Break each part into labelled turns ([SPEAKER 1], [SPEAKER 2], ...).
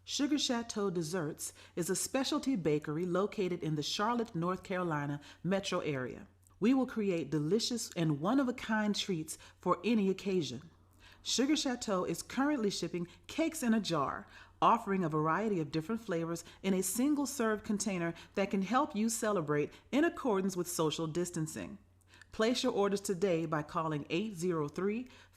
[SPEAKER 1] Sugar Chateau Desserts is a specialty bakery located in the Charlotte, North Carolina metro area. We will create delicious and one-of-a-kind treats for any occasion. Sugar Chateau is currently shipping cakes in a jar, offering a variety of different flavors in a single-serve container that can help you celebrate in accordance with social distancing. Place your orders today by calling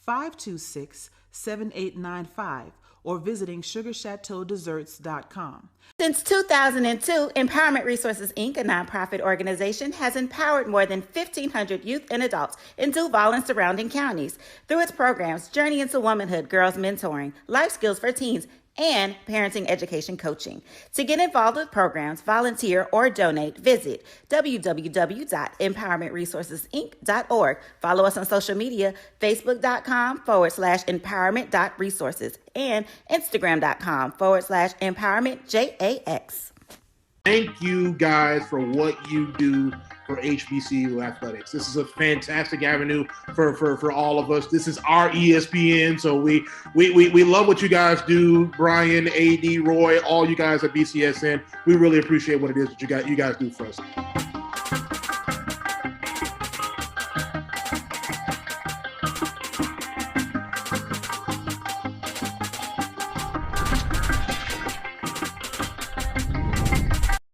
[SPEAKER 1] 803-526-7895 or visiting sugarchateaudesserts.com.
[SPEAKER 2] Since 2002, Empowerment Resources, Inc., a nonprofit organization, has empowered more than 1,500 youth and adults in Duval and surrounding counties through its programs Journey into Womanhood, Girls Mentoring, Life Skills for Teens, and parenting education coaching. To get involved with programs, volunteer, or donate, visit www.empowermentresourcesinc.org. Follow us on social media, facebook.com/empowerment.resources and instagram.com/empowermentjax.
[SPEAKER 3] Thank you guys for what you do for HBCU athletics. This is a fantastic avenue for all of us. This is our ESPN, so we love what you guys do. Brian, AD, Roy, all you guys at BCSN. We really appreciate what it is that you guys do for us.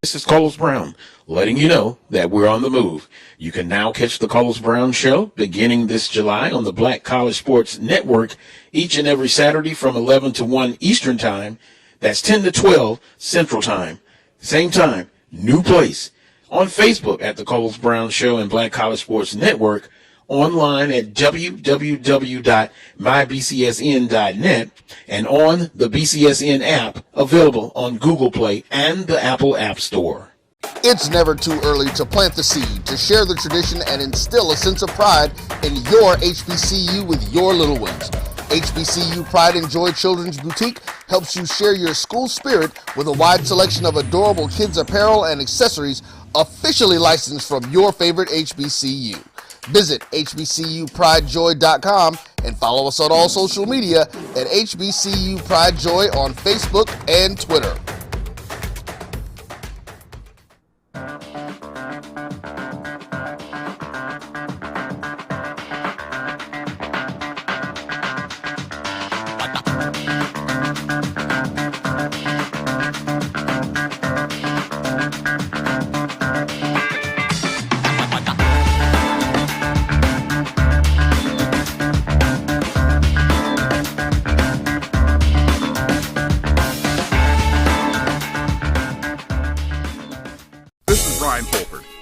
[SPEAKER 4] This is Carlos Brown, letting you know that we're on the move. You can now catch the Carlos Brown Show beginning this July on the Black College Sports Network each and every Saturday from 11 to 1 Eastern Time. That's 10 to 12 Central Time. Same time, new place. On Facebook at the Carlos Brown Show and Black College Sports Network. Online at www.mybcsn.net and on the BCSN app available on Google Play and the Apple App Store.
[SPEAKER 5] It's never too early to plant the seed, to share the tradition and instill a sense of pride in your HBCU with your little ones. HBCU Pride and Joy Children's Boutique helps you share your school spirit with a wide selection of adorable kids apparel and accessories officially licensed from your favorite HBCU. Visit hbcupridejoy.com and follow us on all social media at HBCU Pride Joy on Facebook and Twitter.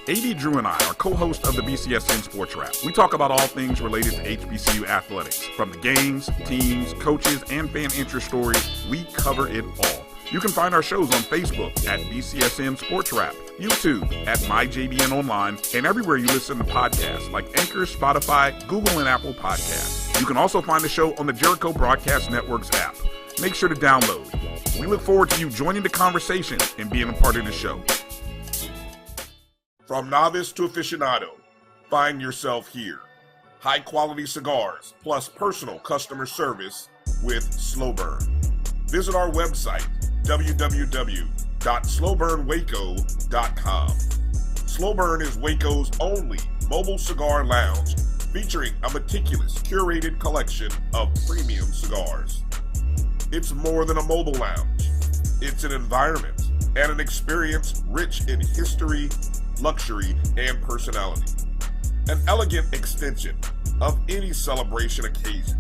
[SPEAKER 6] AD Drew and I are co-hosts of the BCSN Sports Wrap. We talk about all things related to HBCU athletics. From the games, teams, coaches, and fan interest stories, we cover it all. You can find our shows on Facebook at BCSN Sports Wrap, YouTube at MyJBN Online, and everywhere you listen to podcasts like Anchor, Spotify, Google, and Apple Podcasts. You can also find the show on the Jericho Broadcast Network's app. Make sure to download. We look forward to you joining the conversation and being a part of the show. From novice to aficionado, find yourself here. High-quality cigars plus personal customer service with Slow Burn. Visit our website, www.slowburnwaco.com. Slow Burn is Waco's only mobile cigar lounge featuring a meticulous, curated collection of premium cigars. It's more than a mobile lounge. It's an environment and an experience rich in history, luxury, and personality. An elegant extension of any celebration occasion.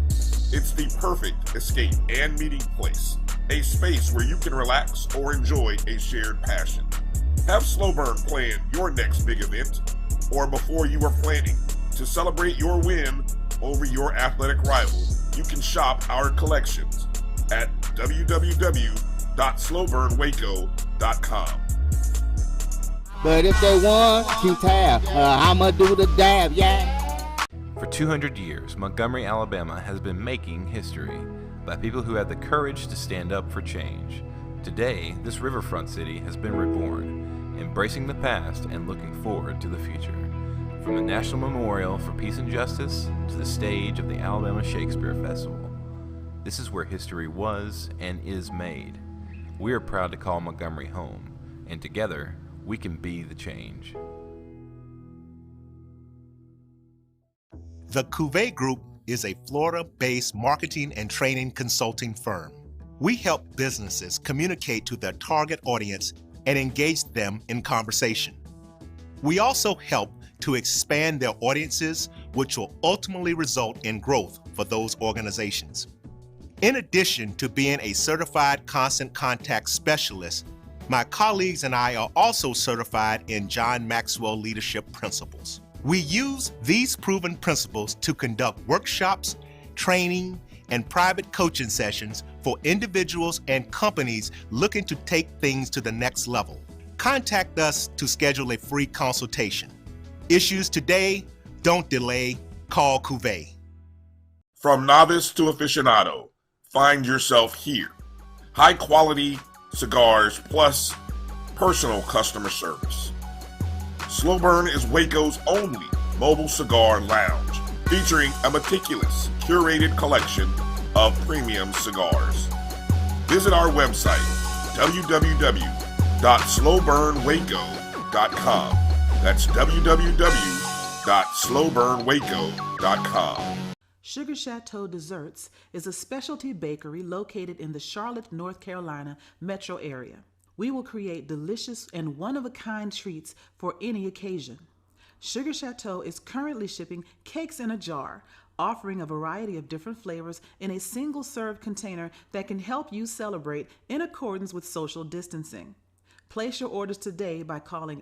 [SPEAKER 6] It's the perfect escape and meeting place, a space where you can relax or enjoy a shared passion. Have Slow Burn plan your next big event, or before you are planning to celebrate your win over your athletic rival, you can shop our collections at www.slowburnwaco.com.
[SPEAKER 7] But if they want to tab, I'ma do the dab, yeah.
[SPEAKER 8] For 200 years, Montgomery, Alabama has been making history by people who had the courage to stand up for change. Today, this riverfront city has been reborn, embracing the past and looking forward to the future. From the National Memorial for Peace and Justice to the stage of the Alabama Shakespeare Festival, this is where history was and is made. We are proud to call Montgomery home, and together we can be the change.
[SPEAKER 9] The Cuvée Group is a Florida-based marketing and training consulting firm. We help businesses communicate to their target audience and engage them in conversation. We also help to expand their audiences, which will ultimately result in growth for those organizations. In addition to being a certified constant contact specialist, my colleagues and I are also certified in John Maxwell leadership principles. We use these proven principles to conduct workshops, training, and private coaching sessions for individuals and companies looking to take things to the next level. Contact us to schedule a free consultation. Issues today, don't delay, call Cuvée.
[SPEAKER 6] From novice to aficionado, find yourself here. High quality cigars plus personal customer service. Slow Burn is Waco's only mobile cigar lounge, featuring a meticulous, curated collection of premium cigars. Visit our website, www.slowburnwaco.com. That's www.slowburnwaco.com.
[SPEAKER 1] Sugar Chateau Desserts is a specialty bakery located in the Charlotte, North Carolina metro area. We will create delicious and one-of-a-kind treats for any occasion. Sugar Chateau is currently shipping cakes in a jar, offering a variety of different flavors in a single-serve container that can help you celebrate in accordance with social distancing. Place your orders today by calling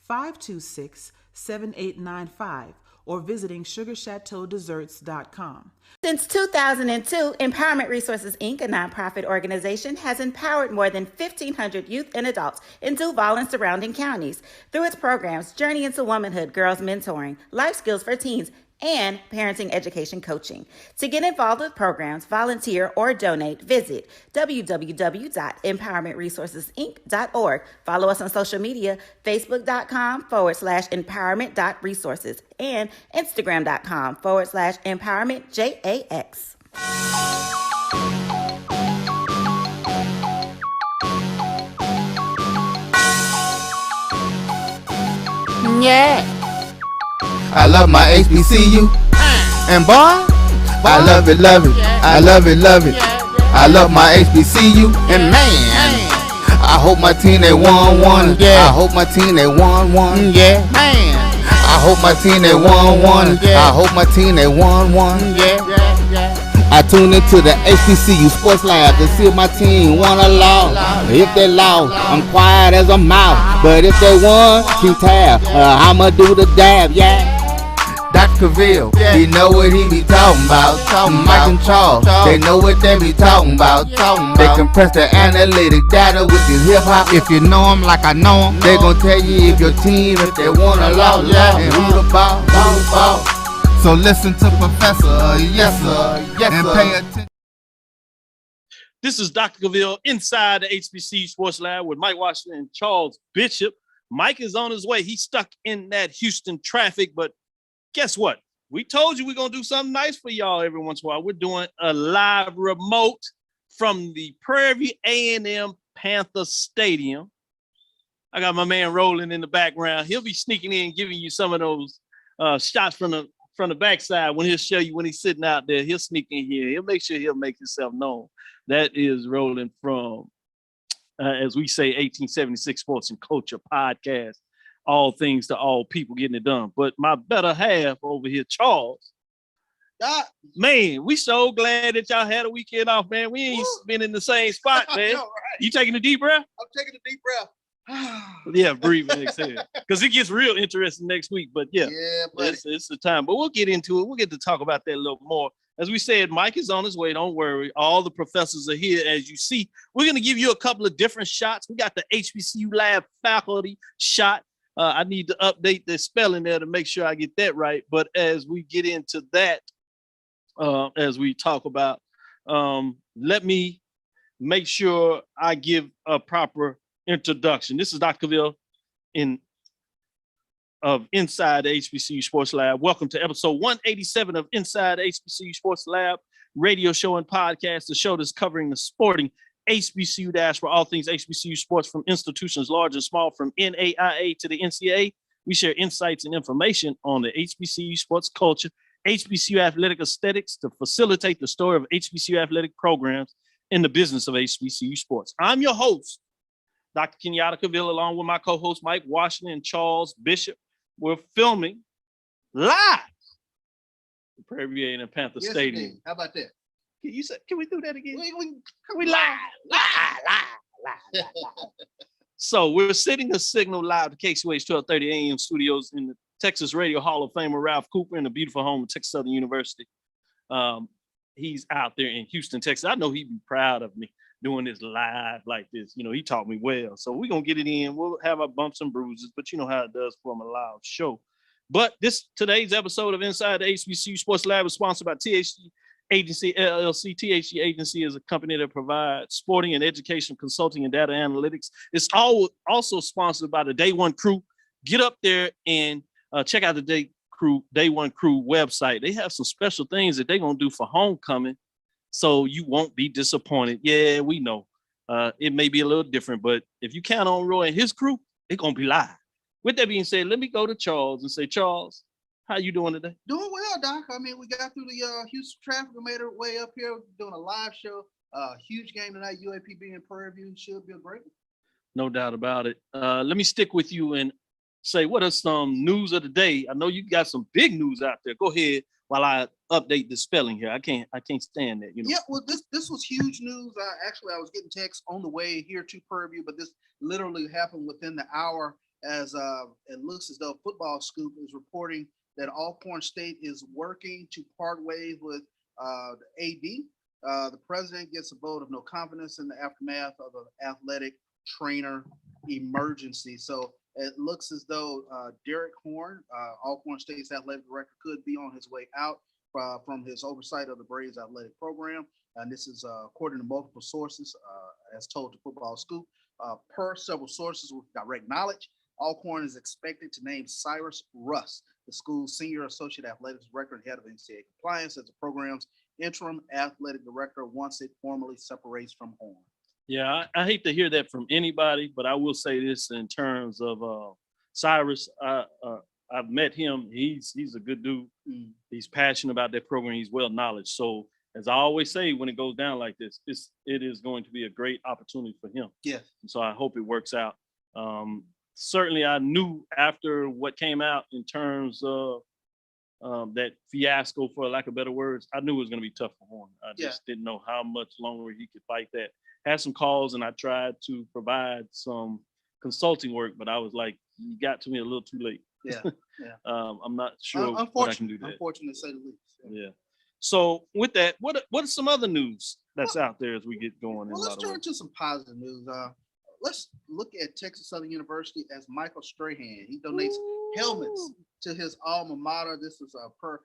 [SPEAKER 1] 803-526-7895 or visiting sugarchateaudesserts.com.
[SPEAKER 2] Since 2002, Empowerment Resources, Inc., a nonprofit organization, has empowered more than 1,500 youth and adults in Duval and surrounding counties through its programs Journey into Womanhood, Girls Mentoring, Life Skills for Teens, and parenting education coaching. To get involved with programs, volunteer, or donate, visit www.empowermentresourcesinc.org. Follow us on social media, facebook.com/empowerment.resources and instagram.com/empowermentjax.
[SPEAKER 7] Yeah. I love my HBCU, and boy, I love it, I love it, I love my HBCU, and man, I hope my team they won one, I hope my team they won one, yeah, man, I hope my team they won one, I hope my team they won one, yeah. I tune into the HBCU Sports Lab to see if my team won or lost. If they lost, I'm quiet as a mouse, but if they won, keep tab, I'ma do the dab, yeah. Dr. Cavill, he know what he be talking about. Mike and Charles, they know what they be talking about. They compress the analytic data with this hip hop. If you know them like I know them, they gon' tell you if your team, if they won or lost, and who the ball. So listen to Professor, yes sir, and pay attention.
[SPEAKER 10] This is Dr. Cavill inside the HBCU Sports Lab with Mike Washington and Charles Bishop. Mike is on his way. He's stuck in that Houston traffic, but guess what? We told you we're going to do something nice for y'all every once in a while. We're doing a live remote from the Prairie A&M Panther Stadium. I got my man rolling in the background. He'll be sneaking in, giving you some of those shots from the backside when he'll show you when he's sitting out there. He'll sneak in here. He'll make sure he'll make himself known. That is rolling from, as we say, 1876 Sports and Culture Podcast. All things to all people, getting it done. But my better half over here, Charles, man, we so glad that y'all had a weekend off, man. We ain't been in the same spot, man. Know, right? You taking a deep breath?
[SPEAKER 3] I'm taking a deep breath.
[SPEAKER 10] Yeah, breathe and exhale. Because it gets real interesting next week. But yeah it's the time. But we'll get into it. We'll get to talk about that a little more. As we said, Mike is on his way. Don't worry. All the professors are here. As you see, we're going to give you a couple of different shots. We got the HBCU Lab faculty shot. I need to update the spelling there to make sure I get that right. But as we get into that, as we talk about, let me make sure I give a proper introduction. This is Dr. Cavill of Inside the HBCU Sports Lab. Welcome to episode 187 of Inside the HBCU Sports Lab, radio show and podcast, the show that's covering the sporting HBCU Dash for all things HBCU sports from institutions large and small, from NAIA to the NCAA. We share insights and information on the HBCU sports culture, HBCU athletic aesthetics to facilitate the story of HBCU athletic programs in the business of HBCU sports. I'm your host, Dr. Kenyatta Cavill, along with my co-host Mike Washington and Charles Bishop. We're filming live at Prairie View and Panther Stadium.
[SPEAKER 7] Indeed. How about that?
[SPEAKER 10] Can we do that again? We live. So we're sending a signal live to KCUH 1230 AM studios in the Texas Radio Hall of Famer Ralph Cooper in the beautiful home of Texas Southern University. He's out there in Houston, Texas. I know he'd be proud of me doing this live like this. You know, he taught me well. So we're going to get it in. We'll have our bumps and bruises, but you know how it does from a live show. But today's episode of Inside the HBCU Sports Lab is sponsored by THG Agency LLC. THG Agency is a company that provides sporting and education consulting and data analytics. It's also sponsored by the Day One Crew. Get up there and check out the Day One Crew website. They have some special things that they're going to do for homecoming, so you won't be disappointed. Yeah, we know it may be a little different, but if you count on Roy and his crew, they're going to be live. With that being said, let me go to Charles and say, Charles, how you doing today?
[SPEAKER 7] Doing well, Doc. I mean, we got through the Houston traffic and made our way up here doing a live show. Huge game tonight. UAP being in Prairie View should be a great one.
[SPEAKER 10] No doubt about it. Let me stick with you and say, what are some news of the day? I know you got some big news out there. Go ahead while I update the spelling here. I can't stand that. You know.
[SPEAKER 7] Yeah, well, this was huge news. I was getting texts on the way here to Prairie View, but this literally happened within the hour. As it looks as though Football Scoop is reporting that Alcorn State is working to part ways with the AD. The president gets a vote of no confidence in the aftermath of an athletic trainer emergency. So it looks as though Derek Horn, Alcorn State's athletic director, could be on his way out from his oversight of the Braves athletic program. And this is according to multiple sources, as told to Football Scoop. Per several sources with direct knowledge, Alcorn is expected to name Cyrus Russ, the school's senior associate athletics director and head of NCAA compliance, as the program's interim athletic director once it formally separates from Horn.
[SPEAKER 10] Yeah, I hate to hear that from anybody, but I will say this in terms of Cyrus. I've met him. He's a good dude. He's passionate about that program. He's well knowledge. So as I always say, when it goes down like this, it is going to be a great opportunity for him.
[SPEAKER 7] Yes.
[SPEAKER 10] So I hope it works out. Certainly, I knew after what came out in terms of that fiasco, for lack of better words, I knew it was going to be tough for Horn. I just didn't know how much longer he could fight that. Had some calls and I tried to provide some consulting work, but I was like, you got to me a little too late.
[SPEAKER 7] Yeah.
[SPEAKER 10] I'm not sure what I can do that.
[SPEAKER 7] Unfortunate to say the least.
[SPEAKER 10] Yeah. So with that, what are some other news that's out there as we get going?
[SPEAKER 7] Well, let's turn to some positive news. Let's look at Texas Southern University as Michael Strahan. He donates helmets to his alma mater. This is per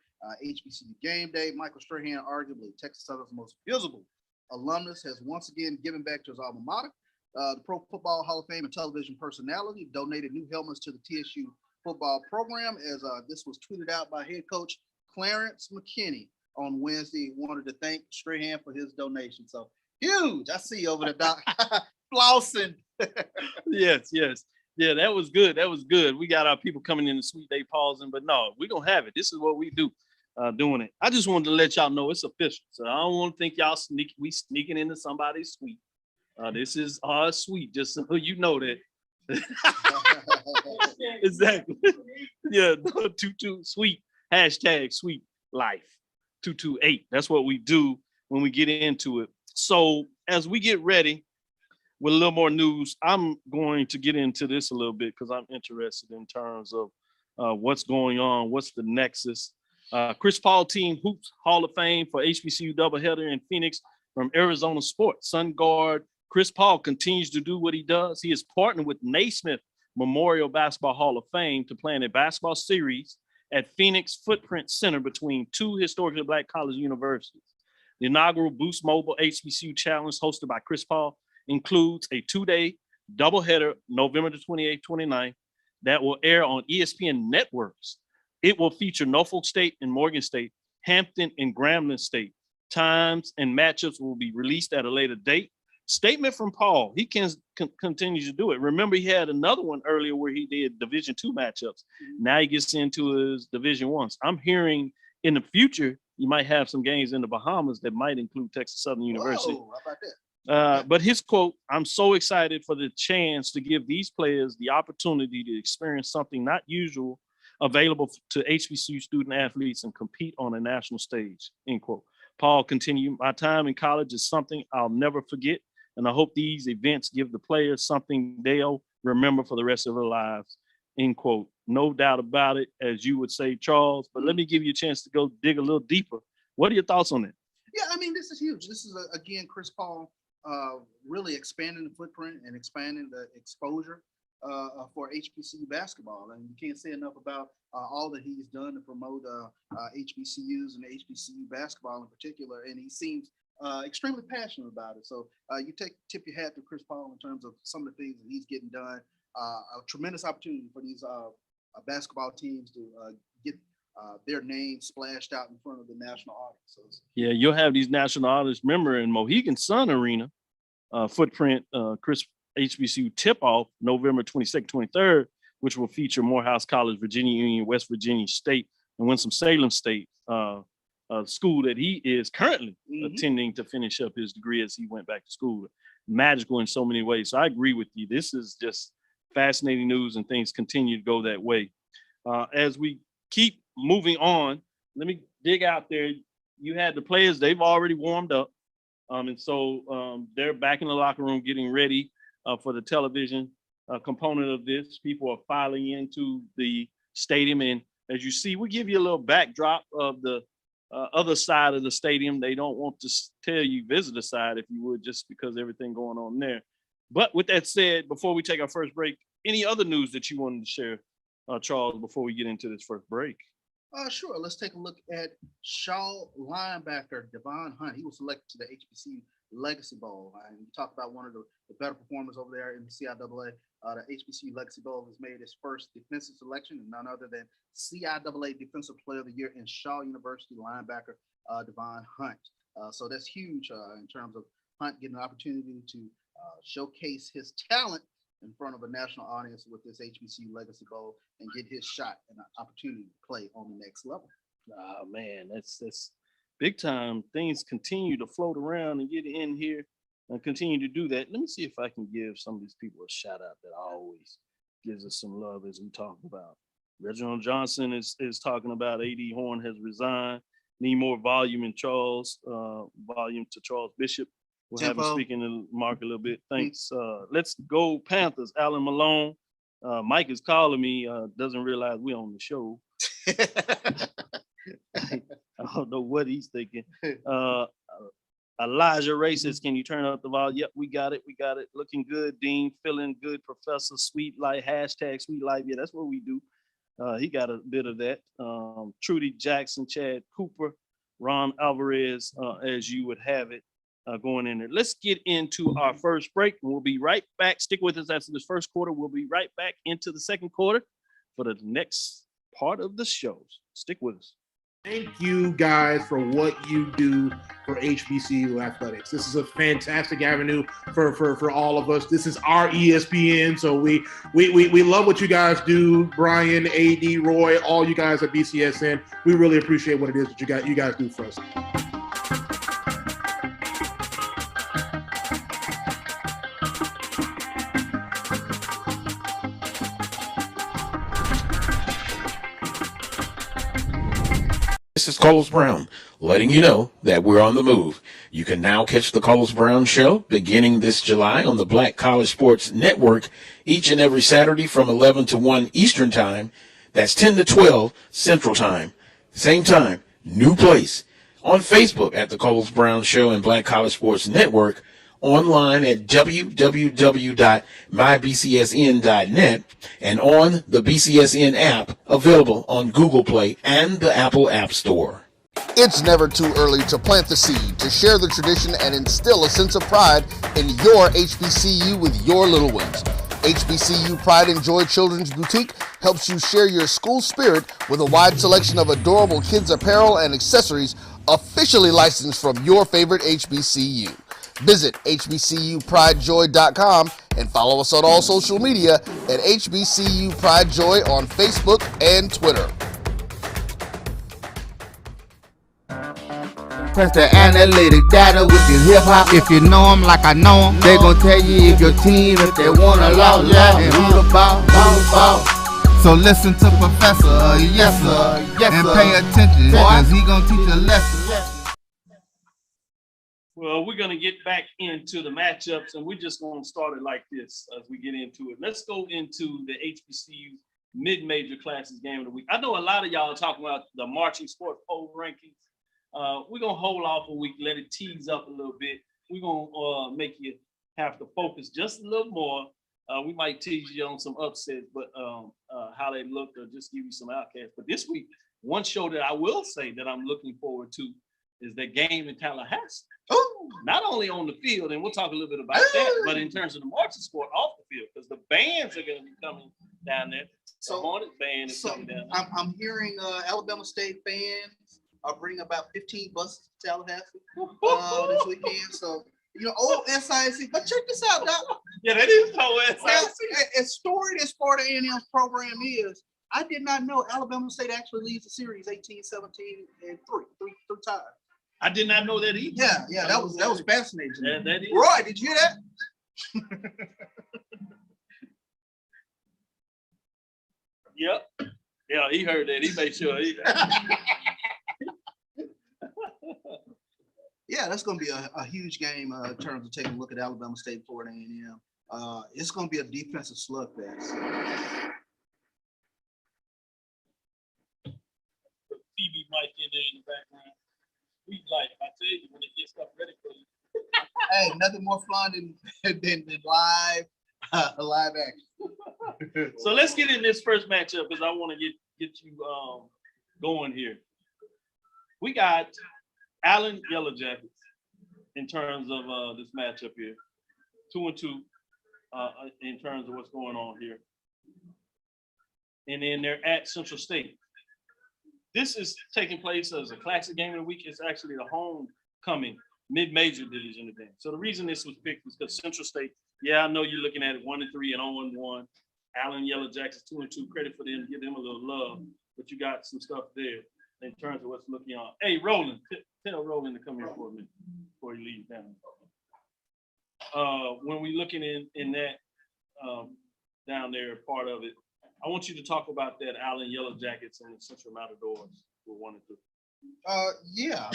[SPEAKER 7] HBCU Game Day. Michael Strahan, arguably Texas Southern's most visible alumnus, has once again given back to his alma mater. The Pro Football Hall of Fame and television personality donated new helmets to the TSU football program, as this was tweeted out by head coach Clarence McKinney on Wednesday. He wanted to thank Strahan for his donation. So huge. I see you over there, Doc. Flossing.
[SPEAKER 10] Yes. Yeah, that was good. We got our people coming in the suite, they pausing, but no, we're going to have it. This is what we do, doing it. I just wanted to let y'all know it's official. So I don't want to think y'all sneaking into somebody's suite. This is our suite, just so you know that. Exactly. Yeah, 22 suite, hashtag sweet life 228. That's what we do when we get into it. So as we get ready with a little more news, I'm going to get into this a little bit because I'm interested in terms of what's going on, what's the nexus. Chris Paul Team Hoops Hall of Fame for HBCU doubleheader in Phoenix from Arizona Sports. Sun guard Chris Paul continues to do what he does. He is partnered with Naismith Memorial Basketball Hall of Fame to plan a basketball series at Phoenix Footprint Center between two historically Black college universities. The inaugural Boost Mobile HBCU Challenge, hosted by Chris Paul, includes a 2-day doubleheader November the 28th, 29th that will air on ESPN networks. It will feature Norfolk State and Morgan State, Hampton and Grambling State. Times and matchups will be released at a later date. statement from Paul. He can continue to do it. Remember, he had another one earlier where he did Division II matchups. Now he gets into his Division Ones. I'm hearing in the future you might have some games in the Bahamas that might include Texas Southern University.
[SPEAKER 5] Whoa, how about that?
[SPEAKER 10] But his quote, "I'm so excited for the chance to give these players the opportunity to experience something not usual available to HBCU student athletes and compete on a national stage," end quote. Paul continued, "My time in college is something I'll never forget, and I hope these events give the players something they'll remember for the rest of their lives," end quote. No doubt about it, as you would say, Charles, but let me give you a chance to go dig a little deeper. What are your thoughts on that?
[SPEAKER 5] Yeah, I mean, this is huge. This is, again, Chris Paul really expanding the footprint and expanding the exposure for HBCU basketball. And you can't say enough about all that he's done to promote HBCUs and HBCU basketball in particular. And he seems extremely passionate about it. So you tip your hat to Chris Paul in terms of some of the things that he's getting done. A tremendous opportunity for these basketball teams to get their names splashed out in front of the national audience. So
[SPEAKER 10] yeah, you'll have these national audience. Remember, in Mohegan Sun Arena, footprint, Chris HBCU tip-off November 22nd, 23rd, which will feature Morehouse College, Virginia Union, West Virginia State, and Winston-Salem State, school that he is currently attending to finish up his degree as he went back to school. Magical in so many ways. So I agree with you. This is just fascinating news, and things continue to go that way. As we keep moving on, let me dig out there. You had the players, they've already warmed up. And so they're back in the locker room getting ready for the television component of this. People are filing into the stadium. And as you see, we give you a little backdrop of the other side of the stadium. They don't want to tell you visitor side, if you would, just because everything going on there. But with that said, before we take our first break, any other news that you wanted to share, Charles, before we get into this first break?
[SPEAKER 5] Sure. Let's take a look at Shaw linebacker Devon Hunt. He was selected to the HBCU Legacy Bowl. And we talked about one of the better performers over there in the CIAA. The HBCU Legacy Bowl has made its first defensive selection, and none other than CIAA Defensive Player of the Year in Shaw University linebacker Devon Hunt. So that's huge in terms of Hunt getting an opportunity to showcase his talent in front of a national audience with this HBCU Legacy Bowl and get his shot and an opportunity to play on the next level.
[SPEAKER 10] Oh man, that's big time. Things continue to float around and get in here and continue to do that. Let me see if I can give some of these people a shout out that always gives us some love as we talk about. Reginald Johnson is talking about AD Horn has resigned. Need more volume in Charles, volume to Charles Bishop. We'll have him speaking to Mark a little bit. Thanks. Let's go Panthers. Alan Malone. Mike is calling me. Doesn't realize we're on the show. I don't know what he's thinking. Elijah Ray says, "Can you turn up the volume?" Yep, we got it. Looking good, Dean. Feeling good, Professor. Sweet life. # Sweet life. Yeah, that's what we do. He got a bit of that. Trudy Jackson, Chad Cooper, Ron Alvarez, as you would have it. Going in there. Let's get into our first break, and we'll be right back. Stick with us after this first quarter. We'll be right back into the second quarter for the next part of the shows. Stick with us.
[SPEAKER 3] Thank you guys for what you do for HBCU athletics. This is a fantastic avenue for all of us. This is our ESPN, so we love what you guys do. Brian, AD, Roy, all you guys at BCSN. We really appreciate what it is that you guys do for us.
[SPEAKER 4] This is Carlos Brown, letting you know that we're on the move. You can now catch the Carlos Brown Show beginning this July on the Black College Sports Network each and every Saturday from 11 to 1 Eastern Time. That's 10 to 12 Central Time. Same time, new place. On Facebook at the Carlos Brown Show and Black College Sports Network. Online at www.mybcsn.net and on the BCSN app available on Google Play and the Apple App Store.
[SPEAKER 5] It's never too early to plant the seed, to share the tradition and instill a sense of pride in your HBCU with your little ones. HBCU Pride and Joy Children's Boutique helps you share your school spirit with a wide selection of adorable kids apparel and accessories officially licensed from your favorite HBCU. Visit hbcupridejoy.com and follow us on all social media at HBCU Pride Joy on Facebook and Twitter.
[SPEAKER 7] Press the analytic data with your hip hop. If you know them like I know them, they gon' tell you if your team, if they wanna loud, and who the ball. So listen to Professor, yes sir, and pay attention, cause he gon' teach a lesson.
[SPEAKER 10] Well, we're gonna get back into the matchups, and we're just gonna start it like this as we get into it. Let's go into the HBCU mid-major classes game of the week. I know a lot of y'all are talking about the marching sports poll rankings. We're gonna hold off a week, let it tease up a little bit. We're gonna make you have to focus just a little more. We might tease you on some upsets, but how they look, or just give you some outcasts. But this week, one show that I will say that I'm looking forward to is the game in Tallahassee. Ooh. Not only on the field, and we'll talk a little bit about that, but in terms of the marching sport off the field, because the bands are going to be coming down there. So the Hornet band is coming down there.
[SPEAKER 11] I'm hearing Alabama State fans are bringing about 15 buses to Tallahassee this weekend. So, old SIC. But check this out, Doc.
[SPEAKER 10] Yeah, that is old SIC.
[SPEAKER 11] As storied as Florida A&M's program is, I did not know Alabama State actually leads the series 18, 17, and three times.
[SPEAKER 10] I did not know that either.
[SPEAKER 11] Yeah, that was fascinating.
[SPEAKER 10] Yeah, that is.
[SPEAKER 11] Roy, did you hear that?
[SPEAKER 10] Yep. Yeah, he heard that. He made sure.
[SPEAKER 11] Yeah, that's going to be a huge game in terms of taking a look at Alabama State and Florida A&M. It's going to be a defensive slugfest.
[SPEAKER 10] TV mic in there in the background. We like, I tell you, when it gets stuff ready for you.
[SPEAKER 11] Hey, nothing more fun than live action.
[SPEAKER 10] So let's get in this first matchup because I want to get you going here. We got Allen Yellow Jackets in terms of this matchup here. 2-2 in terms of what's going on here. And then they're at Central State. This is taking place as a classic game of the week. It's actually the homecoming mid-major division event. So the reason this was picked is because Central State, I know you're looking at it 1-3 and 0-1. Allen Yellow Jackets 2-2. Credit for them, give them a little love. But you got some stuff there in terms of what's looking on. Hey, Roland, tell Roland to come here for a minute before he leaves down. When we looking in that down there, part of it, I want you to talk about that Allen Yellow Jackets and the Central Matadors for 1-2.
[SPEAKER 11] Yeah.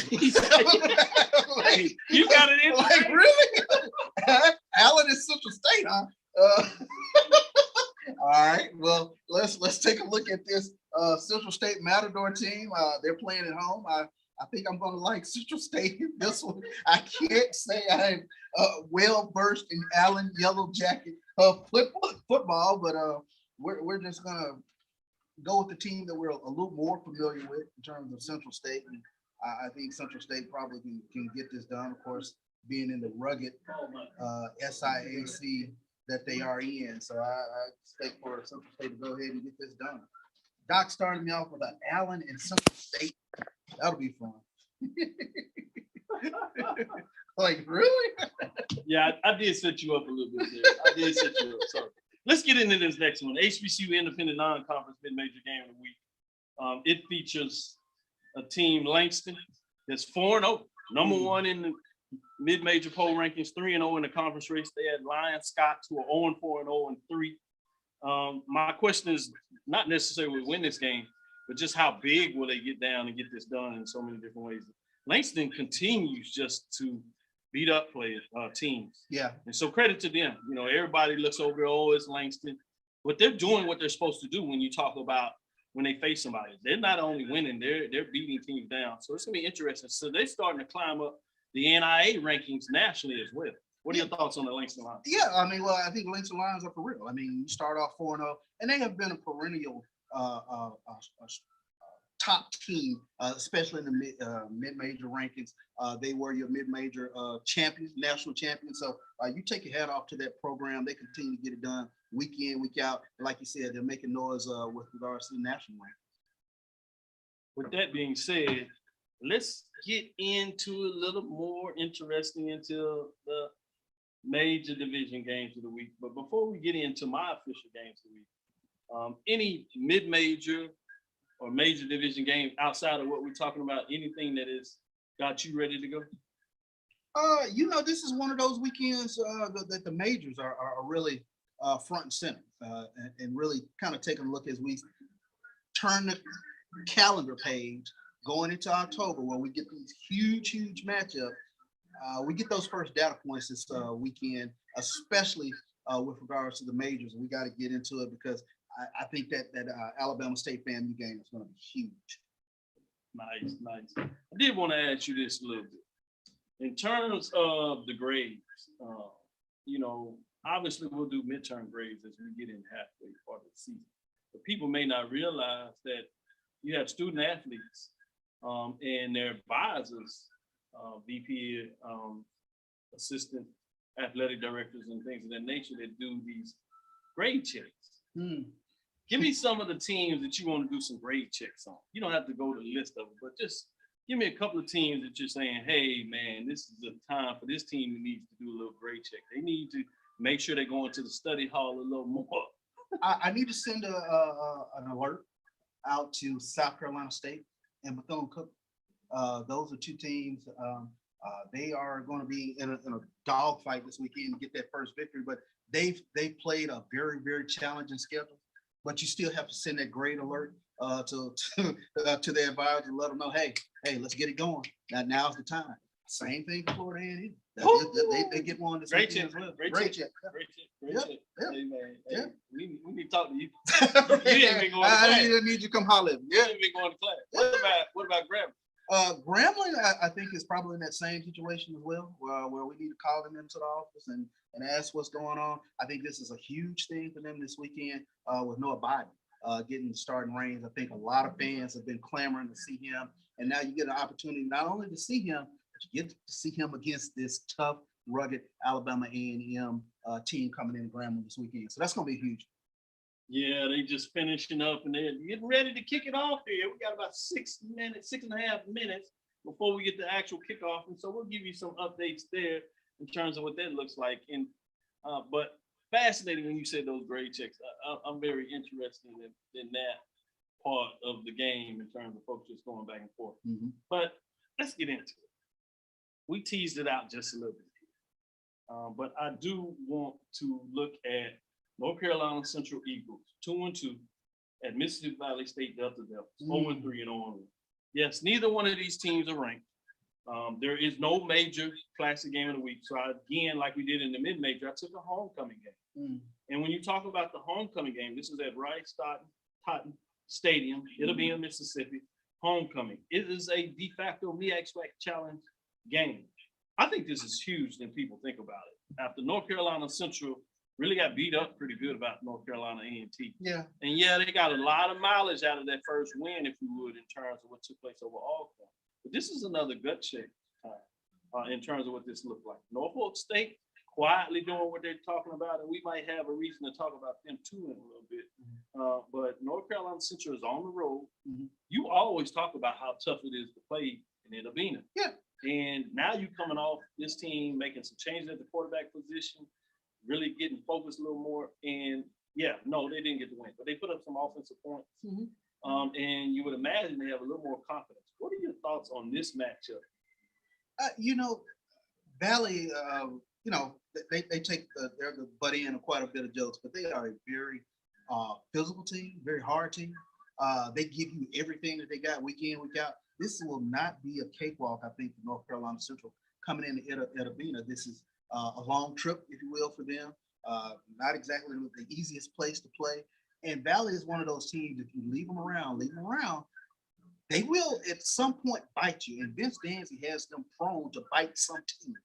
[SPEAKER 10] Hey, you got it in.
[SPEAKER 11] Like, really? Allen is Central State, huh? All right. Well, let's take a look at this Central State Matador team. They're playing at home. I think I'm going to like Central State in this one. I can't say I'm well versed in Allen Yellow Jacket football, but we're just going to go with the team that we're a little more familiar with in terms of Central State. And I think Central State probably can get this done, of course, being in the rugged SIAC that they are in. So I expect for Central State to go ahead and get this done. Doc started me off with an Allen and Central State. That'll be fun. Like, really?
[SPEAKER 10] Yeah, I did set you up a little bit there. I did set you up. So let's get into this next one. HBCU Independent Non-Conference Mid-Major Game of the Week. It features a team, Langston, that's 4-0, number one in the mid-major poll rankings, 3-0 in the conference race. They had Lion Scots, who are 0-4 and 0-3. My question is not necessarily win this game, but just how big will they get down and get this done in so many different ways. Langston continues just to beat up teams.
[SPEAKER 11] Yeah.
[SPEAKER 10] And so credit to them. Everybody looks over, it's Langston. But they're doing what they're supposed to do when you talk about when they face somebody. They're not only winning, they're beating teams down. So it's going to be interesting. So they're starting to climb up the NIA rankings nationally as well. What are your thoughts on the Langston Lions?
[SPEAKER 11] Yeah, I think the Langston Lions are for real. You start off 4-0, and they have been a perennial top team, especially in the mid-major rankings. They were your mid-major champions, national champions. So you take your hat off to that program. They continue to get it done week in, week out. And like you said, they're making noise with regards to the national rank.
[SPEAKER 10] With that being said, let's get into a little more interesting into the major division games of the week. But before we get into my official games of the week, any mid-major or major division game outside of what we're talking about, anything that has got you ready to go?
[SPEAKER 11] This is one of those weekends that the majors are really front and center, and really kind of taking a look as we turn the calendar page going into October, where we get these huge matchups. We get those first data points this weekend, especially with regards to the majors. We got to get into it because I think that Alabama State FAMU game is going to be huge.
[SPEAKER 10] Nice. I did want to ask you this a little bit. In terms of the grades, obviously we'll do midterm grades as we get in halfway part of the season. But people may not realize that you have student athletes and their advisors, VP, assistant athletic directors and things of that nature that do these grade checks. Give me some of the teams that you want to do some grade checks on. You don't have to go to the list of them, but just give me a couple of teams that you're saying, hey, man, this is the time for this team who needs to do a little grade check. They need to make sure they're going to the study hall a little more.
[SPEAKER 11] I need to send an alert out to South Carolina State and Bethune-Cookman. Those are two teams. They are going to be in a dogfight this weekend to get that first victory, but they've played a very, very challenging schedule. But you still have to send that grade alert to their advisor and let them know, hey, let's get it going. Now's the time. Same thing for Florida A&M. They get one this
[SPEAKER 10] great
[SPEAKER 11] weekend.
[SPEAKER 10] Great check.
[SPEAKER 11] Hey, man.
[SPEAKER 10] Hey, we need to talk to you. You ain't been going to class.
[SPEAKER 11] I need you to come holler at me.
[SPEAKER 10] You ain't been going to class. What about Grambling?
[SPEAKER 11] Grambling, I think, is probably in that same situation as well, where we need to call them into the office and ask what's going on. I think this is a huge thing for them this weekend with Noah Biden getting the starting reins. I think a lot of fans have been clamoring to see him, and now you get an opportunity not only to see him, but you get to see him against this tough, rugged Alabama A&M team coming in Grambling this weekend. So that's going to be huge.
[SPEAKER 10] Yeah, they just finishing up and they're getting ready to kick it off here. We got about 6 and a half minutes before we get the actual kickoff. And so we'll give you some updates there in terms of what that looks like. And but fascinating when you said those grade checks. I'm very interested in that part of the game in terms of folks just going back and forth.
[SPEAKER 11] Mm-hmm.
[SPEAKER 10] But let's get into it. We teased it out just a little bit. But I do want to look at North Carolina Central Eagles, 2-2 at Mississippi Valley State Delta Devils, 0-3 and 0-1. Yes, neither one of these teams are ranked. There is no major classic game of the week. So again, like we did in the mid-major, I took a homecoming game. And when you talk about the homecoming game, this is at Rice Totten Stadium. It'll be in Mississippi. Homecoming. It is a de facto MEAC challenge game. I think this is huge when people think about it. After North Carolina Central really got beat up pretty good about North Carolina A&T.
[SPEAKER 11] Yeah.
[SPEAKER 10] And yeah, they got a lot of mileage out of that first win, if you would, in terms of what took place over Alcorn. But this is another gut check in terms of what this looked like. Norfolk State quietly doing what they're talking about, and we might have a reason to talk about them too in a little bit. But North Carolina Central is on the road. You always talk about how tough it is to play in Urbana.
[SPEAKER 11] Yeah.
[SPEAKER 10] And now you coming off this team making some changes at the quarterback position, really getting focused a little more. And yeah, no, they didn't get the win, but they put up some offensive points. And you would imagine they have a little more confidence. What are your thoughts on this matchup?
[SPEAKER 11] Valley, they take they're the butt end of quite a bit of jokes, but they are a very physical team, very hard team. They give you everything that they got week in, week out. This will not be a cakewalk, I think, for North Carolina Central coming into Urbana. This is a long trip, if you will, for them. Not exactly the easiest place to play. And Valley is one of those teams, if you leave them around, they will at some point bite you. And Vince Dancy has them prone to bite some team.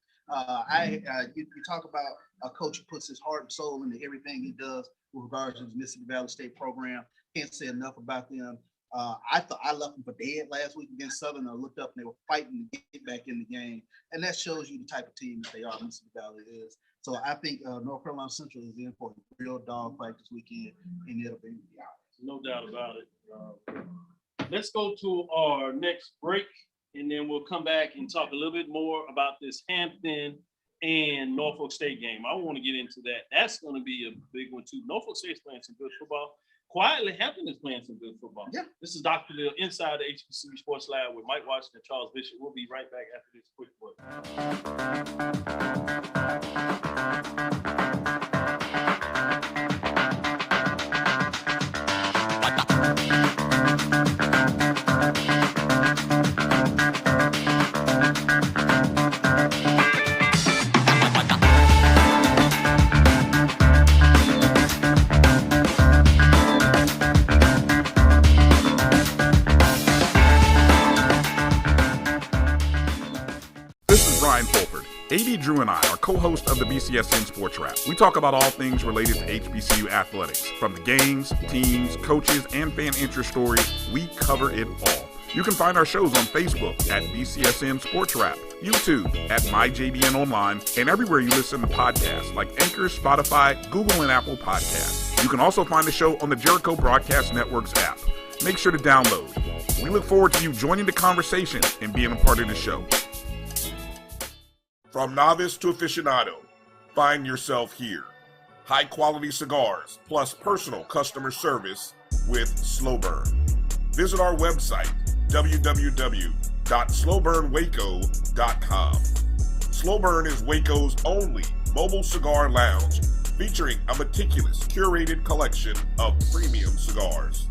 [SPEAKER 11] You talk about a coach who puts his heart and soul into everything he does with regards to the Mississippi Valley State program. Can't say enough about them. I thought I left them for dead last week against Southern. I looked up and they were fighting to get back in the game. And that shows you the type of team that they are, Mississippi Valley is. So I think North Carolina Central is in for a real dog fight this weekend, and it'll be out.
[SPEAKER 10] No doubt about it. Let's go to our next break. and then we'll come back and talk a little bit more about this Hampton and Norfolk State game. I want to get into that. That's going to be a big one too. Norfolk State's playing some good football. Quietly, Hampton is playing some good football.
[SPEAKER 11] Yeah.
[SPEAKER 10] This is Dr. Bill inside the HBCU Sports Lab with Mike Washington and Charles Bishop. We'll be right back after this quick break.
[SPEAKER 6] AD Drew and I are co-hosts of the BCSN Sports Wrap. We talk about all things related to HBCU athletics. From the games, teams, coaches, and fan interest stories, we cover it all. You can find our shows on Facebook at BCSN Sports Wrap, YouTube at MyJBN Online, and everywhere you listen to podcasts like Anchor, Spotify, Google, and Apple Podcasts. You can also find the show on the Jericho Broadcast Network's app. Make sure to download. We look forward to you joining the conversation and being a part of the show. From novice to aficionado, find yourself here. High quality cigars plus personal customer service with Slow Burn. Visit our website, www.slowburnwaco.com. Slow Burn is Waco's only mobile cigar lounge featuring a meticulous curated collection of premium cigars.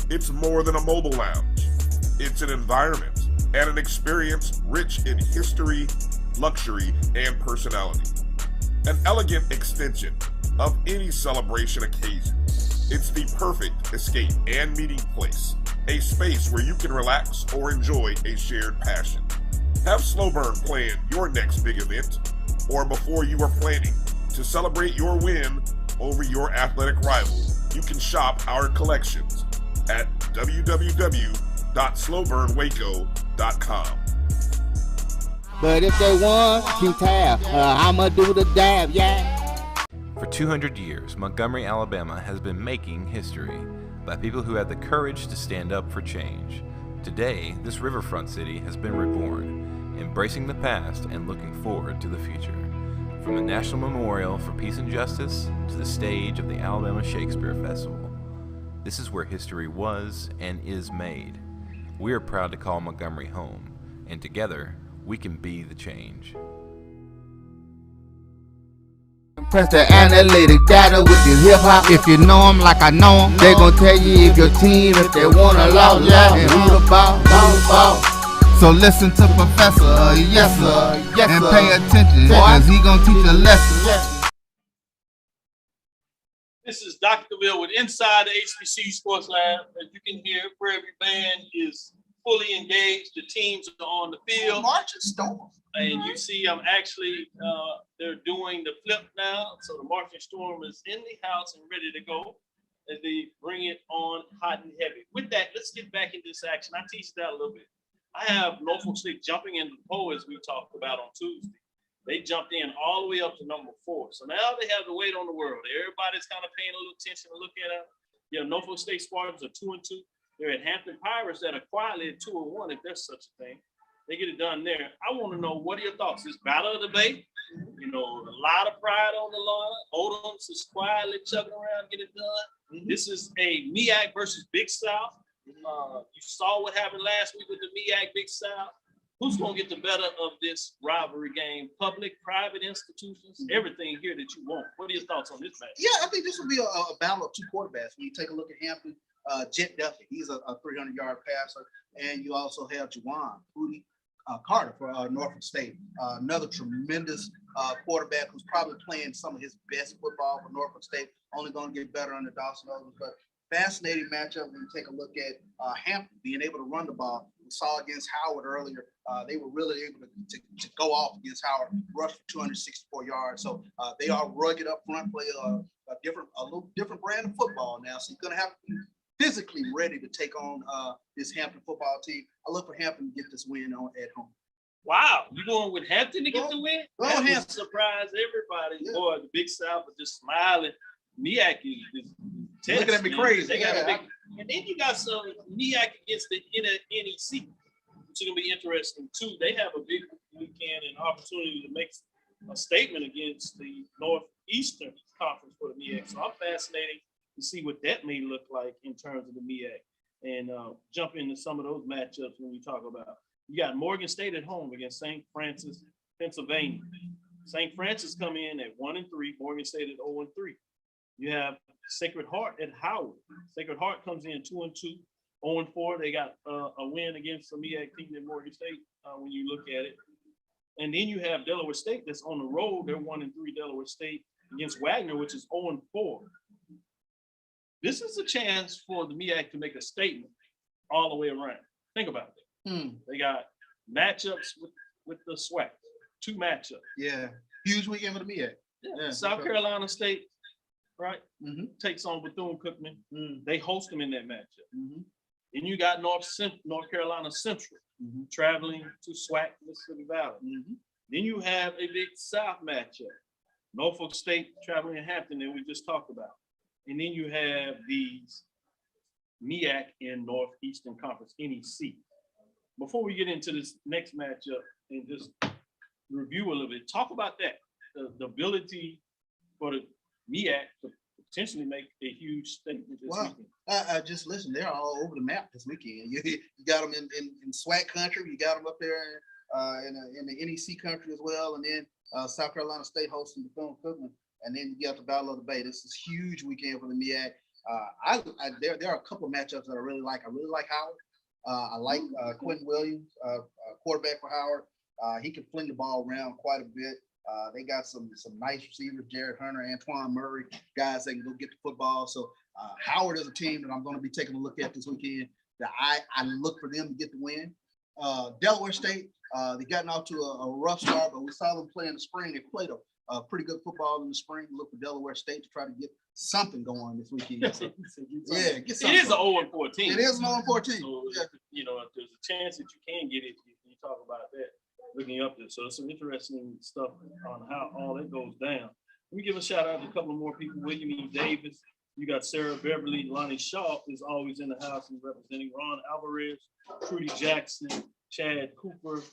[SPEAKER 6] It's more than a mobile lounge. It's an environment and an experience rich in history, luxury, and personality. An elegant extension of any celebration occasion. It's the perfect escape and meeting place, a space where you can relax or enjoy a shared passion. Have Slow Burn plan your next big event, or before you are planning to celebrate your win over your athletic rival, you can shop our collections at www.slowburnwaco.com.
[SPEAKER 7] But if they want, keep tab. I'ma do the dab, yeah.
[SPEAKER 8] For 200 years, Montgomery, Alabama has been making history by people who had the courage to stand up for change. Today, this riverfront city has been reborn, embracing the past and looking forward to the future. From the National Memorial for Peace and Justice to the stage of the Alabama Shakespeare Festival, this is where history was and is made. We are proud to call Montgomery home, and together, we can be the change.
[SPEAKER 7] Press the analytic data with your hip hop. If you know them like I know them, they gon' tell you if your team, if they wanna loud, and who the ball. So listen to Professor, yes sir, and pay attention, cause he gon' teach a lesson.
[SPEAKER 10] This is Dr. Bill with Inside the HBCU Sports Lab. As you can hear, Prairie Band is fully engaged. The teams are on the field.
[SPEAKER 11] Marching Storm.
[SPEAKER 10] And you see, I'm actually, they're doing the flip now. So the Marching Storm is in the house and ready to go as they bring it on hot and heavy. With that, let's get back into this action. I teased that a little bit. I have Norfolk State jumping into the poll as we talked about on Tuesday. They jumped in all the way up to number 4. So now they have the weight on the world. Everybody's kind of paying a little attention to look at it. You know, Norfolk State Spartans are 2-2. They're at Hampton Pirates that are quietly at 2-1, if there's such a thing. They get it done there. I want to know, what are your thoughts? This Battle of the Bay, you know, a lot of pride on the line. Odom's is quietly chugging around, get it done. This is a MEAC versus Big South. You saw what happened last week with the MEAC Big South. Who's going to get the better of this rivalry game? Public, private institutions, everything here that you want. What are your thoughts on this match?
[SPEAKER 11] Yeah, I think this will be a battle of two quarterbacks. When you take a look at Hampton, Jet Duffy, he's a 300-yard passer. And you also have Juwan Carter for Norfolk State, another tremendous quarterback who's probably playing some of his best football for Norfolk State, only going to get better under Dawson Owens. But fascinating matchup when you take a look at Hampton being able to run the ball. We saw against Howard earlier, they were really able to go off against Howard, rush for 264 yards. So they are rugged up front, play a little different brand of football now. So you're going to have to be physically ready to take on this Hampton football team. I look for Hampton to get this win at home.
[SPEAKER 10] Wow, you going with Hampton to get the win?
[SPEAKER 11] Hampton
[SPEAKER 10] Surprise everybody. Yeah. Boy, the Big South are just smiling. MEAC is
[SPEAKER 11] looking at me crazy.
[SPEAKER 10] They got a big, and then you got some MEAC against the NEC. which is going to be interesting too. They have a big weekend and opportunity to make a statement against the Northeastern Conference for the MEAC. So I'm fascinated to see what that may look like in terms of the MEAC, and jump into some of those matchups when you talk about. You got Morgan State at home against St. Francis, Pennsylvania. St. Francis come in at 1-3, Morgan State at 0-3. You have Sacred Heart at Howard. Sacred Heart comes in 2-2, 0-4. They got a win against the MEAC team at Morgan State when you look at it. And then you have Delaware State that's on the road. They're 1-3, Delaware State against Wagner, which is 0-4. This is a chance for the MEAC to make a statement all the way around. Think about it. They got matchups with the SWAC, 2 matchups.
[SPEAKER 11] Yeah, huge weekend for the MEAC.
[SPEAKER 10] Yeah. South Carolina State, right, takes on Bethune-Cookman. They host them in that matchup. Then you got North Carolina Central traveling to SWAC, Mississippi Valley. Then you have a big South matchup. Norfolk State traveling to Hampton that we just talked about. And then you have these MEAC in Northeastern Conference, NEC. Before we get into this next matchup and just review a little bit, talk about that, the ability for the MEAC to potentially make a huge statement this weekend.
[SPEAKER 11] Just listen, they're all over the map this weekend. You got them in SWAC country, you got them up there in the NEC country as well, and then South Carolina State hosting Bethune-Cookman. And then you got the Battle of the Bay. This is a huge weekend for the MEAC. There are a couple of matchups that I really like. I really like Howard. I like Quentin Williams, quarterback for Howard. He can fling the ball around quite a bit. They got some nice receivers, Jared Hunter, Antoine Murray, guys that can go get the football. So Howard is a team that I'm going to be taking a look at this weekend. That I look for them to get the win. Delaware State, they gotten off to a rough start, but we saw them play in the spring. They played a pretty good football in the spring. Look for Delaware State to try to get something going this weekend. So, yeah, get something.
[SPEAKER 10] It is an 0-4 team.
[SPEAKER 11] It is an 0-4 team.
[SPEAKER 10] So, you know, if there's a chance that you can get it, you talk about that, looking up there. So there's some interesting stuff on how all that goes down. Let me give a shout out to a couple of more people. William E. Davis. You got Sarah Beverly. Lonnie Shaw is always in the house and representing. Ron Alvarez, Trudy Jackson, Chad Cooper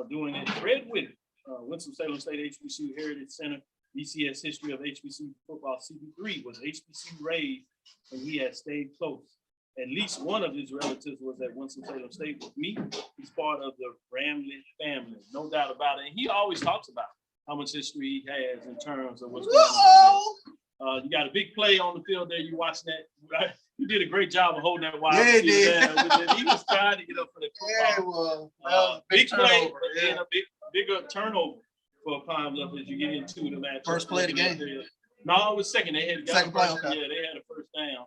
[SPEAKER 10] doing it. Fred Whitty. Winston-Salem State HBCU Heritage Center, BCS History of HBCU Football CB3 was HBCU raised, and he had stayed close. At least one of his relatives was at Winston-Salem State with me. He's part of the Ramley family, no doubt about it. And he always talks about how much history he has in terms of what's going on. You got a big play on the field there. You watching that, right? You did a great job of holding that wide receiver down. He was trying to get up for the football.
[SPEAKER 11] Yeah,
[SPEAKER 10] big play, but then a bigger turnover for Pine Bluff as you get into the match.
[SPEAKER 11] First play of the game?
[SPEAKER 10] No, it was second. They had
[SPEAKER 11] second play. Okay.
[SPEAKER 10] Yeah, they had a first down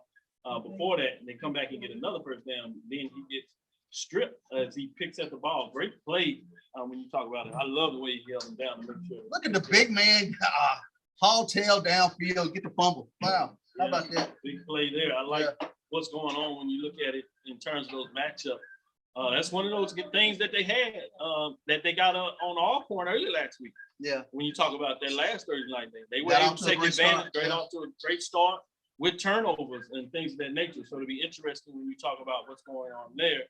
[SPEAKER 10] before that, and they come back and get another first down. Then he gets stripped as he picks up the ball. Great play when you talk about it. I love the way he held him down to make sure.
[SPEAKER 11] Look at the big man haul tail downfield, get the fumble. Wow. How about that?
[SPEAKER 10] Big play there. I like what's going on when you look at it in terms of those matchups. That's one of those good things that they had that they got on Alcorn early last week.
[SPEAKER 11] Yeah.
[SPEAKER 10] When you talk about that last Thursday night, they were able to take advantage, off to a great start with turnovers and things of that nature. So it'll be interesting when you talk about what's going on there.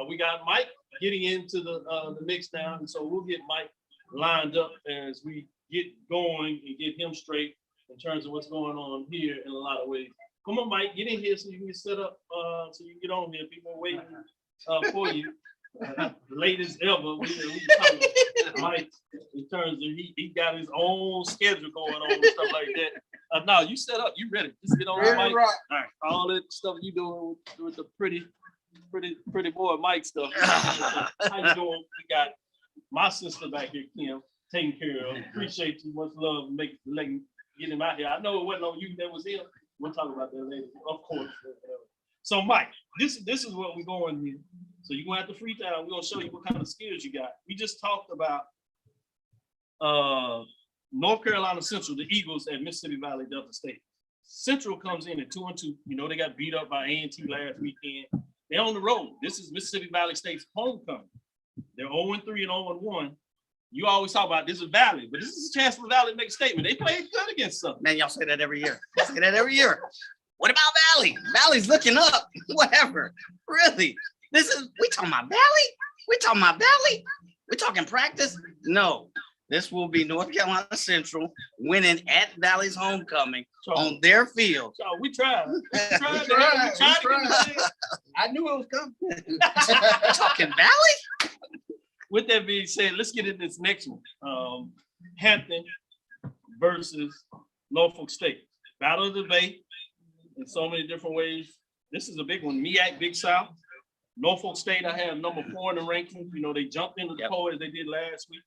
[SPEAKER 10] We got Mike getting into the mix now, and so we'll get Mike lined up as we get going and get him straight in terms of what's going on here in a lot of ways. Come on, Mike, get in here so you can get set up so you can get on here. People are waiting for you. Late as ever. We talking about Mike in terms of he got his own schedule going on and stuff like that. No, you set up, you ready. Just get on Mike.
[SPEAKER 11] Right.
[SPEAKER 10] All right. All that stuff you doing with the pretty boy Mike stuff. How you doing? We got my sister back here, Kim, taking care of. Appreciate you. Much love. Get him out here. I know it wasn't on you that was here. We'll talk about that later, of course. So, Mike, this is what we're going here. So you're gonna have to freestyle. We're gonna show you what kind of skills you got. We just talked about North Carolina Central, the Eagles at Mississippi Valley Delta State. Central comes in at 2-2. You know they got beat up by A&T last weekend. They're on the road. This is Mississippi Valley State's homecoming. They're 0-3 and 0-1. You always talk about this is Valley, but this is a chance for Valley to make a statement. They played good against something.
[SPEAKER 12] Man, y'all say that every year. Y'all say that every year. What about Valley? Valley's looking up. Whatever. Really? We talking about Valley? We talking about Valley? We talking practice? No. This will be North Carolina Central winning at Valley's homecoming on their field.
[SPEAKER 10] So we tried.
[SPEAKER 11] We tried. I knew it was coming.
[SPEAKER 12] Talking Valley?
[SPEAKER 10] With that being said, let's get into this next one. Hampton versus Norfolk State. Battle of the Bay in so many different ways. This is a big one. MEAC, Big South. Norfolk State, I have number 4 in the ranking. You know, they jumped into the poll as they did last week.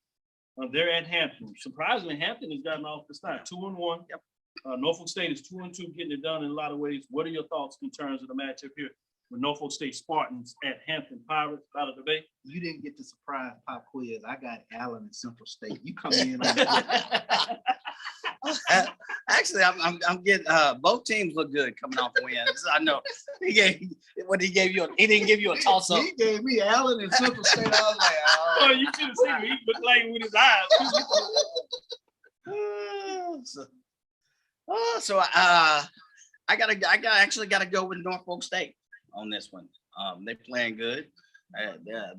[SPEAKER 10] They're at Hampton. Surprisingly, Hampton has gotten off the start 2-1. Norfolk State is 2-2, getting it done in a lot of ways. What are your thoughts in terms of the matchup here with Norfolk State Spartans at Hampton Pirates, Battle of the Bay?
[SPEAKER 11] You didn't get the surprise pop quiz. I got Allen and Central State. You come in on
[SPEAKER 12] Actually, I'm getting both teams look good coming off wins. I know he didn't give you a toss up.
[SPEAKER 11] He gave me Allen and Central State. I was like,
[SPEAKER 10] oh, you should have seen him. He looked like with his eyes.
[SPEAKER 12] So I actually gotta go with Norfolk State on this one. They're playing good.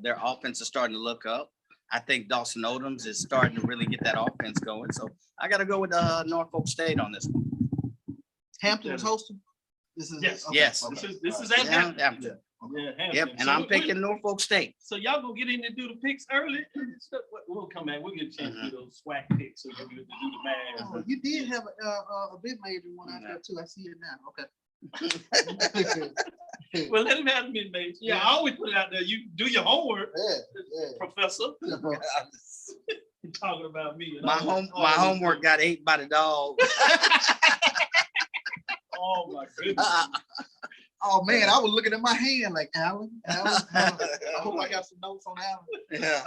[SPEAKER 12] Their offense is starting to look up. I think Dawson Odoms is starting to really get that offense going. So I got to go with Norfolk State on this one.
[SPEAKER 11] Hampton is hosting.
[SPEAKER 10] This is yes.
[SPEAKER 11] Okay.
[SPEAKER 12] Yes.
[SPEAKER 11] Okay.
[SPEAKER 10] This is at Hampton.
[SPEAKER 12] Hampton.
[SPEAKER 10] Yeah, Hampton.
[SPEAKER 12] Yep. And so I'm picking Norfolk State.
[SPEAKER 10] So y'all gonna get in and do the picks early? We'll come back. We'll get a chance to do those swag picks so you'll get to do the math.
[SPEAKER 11] Oh, you did have a big major one out there too. I see it now. Okay.
[SPEAKER 10] Well, let him have the mid major. Yeah, I always put it out there. You do your homework, Professor. You're talking about me.
[SPEAKER 12] My homework got ate by the dog.
[SPEAKER 10] Oh my goodness.
[SPEAKER 11] Oh man, I was looking at my hand like Allen. I hope I got some notes on Allen.
[SPEAKER 12] Yeah.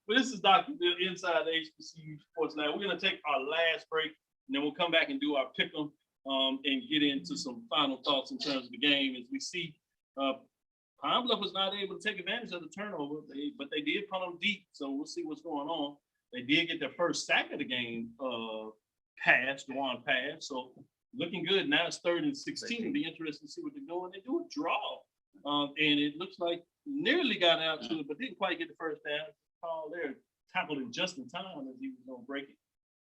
[SPEAKER 10] But this is Dr. Bill inside the HBCU Sports Lab. We're gonna take our last break, and then we'll come back and do our pick 'em and get into some final thoughts in terms of the game. As we see, Pine Bluff was not able to take advantage of the turnover, but they did punt them deep. So we'll see what's going on. They did get their first sack of the game pass. So looking good. Now it's 3rd and 16. It'll be interesting to see what they're doing. They do a draw. And it looks like nearly got out to it, but didn't quite get the first down. Call there, tackled him just in time as he was going to break it.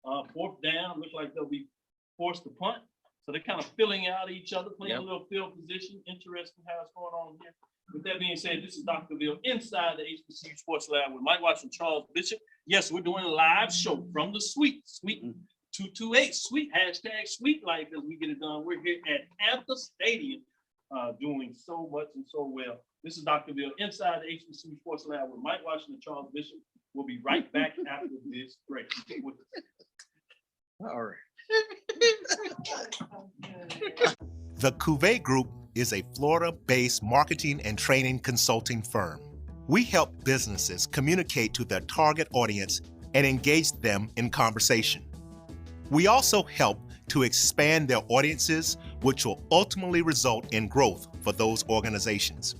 [SPEAKER 10] 4th down, looked like they'll be forced to punt. So they're kind of filling out each other, playing a little field position. Interesting how it's going on here. With that being said, this is Dr. Bill inside the HBCU Sports Lab with Mike Watson and Charles Bishop. Yes, we're doing a live show from the Suite 228, Suite, #Suite Life as we get it done. We're here at Hampton Stadium doing so much and so well. This is Dr. Bill inside the HBCU Sports Lab with Mike Watson and Charles Bishop. We'll be right back after this break. Stay with us.
[SPEAKER 12] All right.
[SPEAKER 9] The Cuvée Group is a Florida-based marketing and training consulting firm. We help businesses communicate to their target audience and engage them in conversation. We also help to expand their audiences, which will ultimately result in growth for those organizations.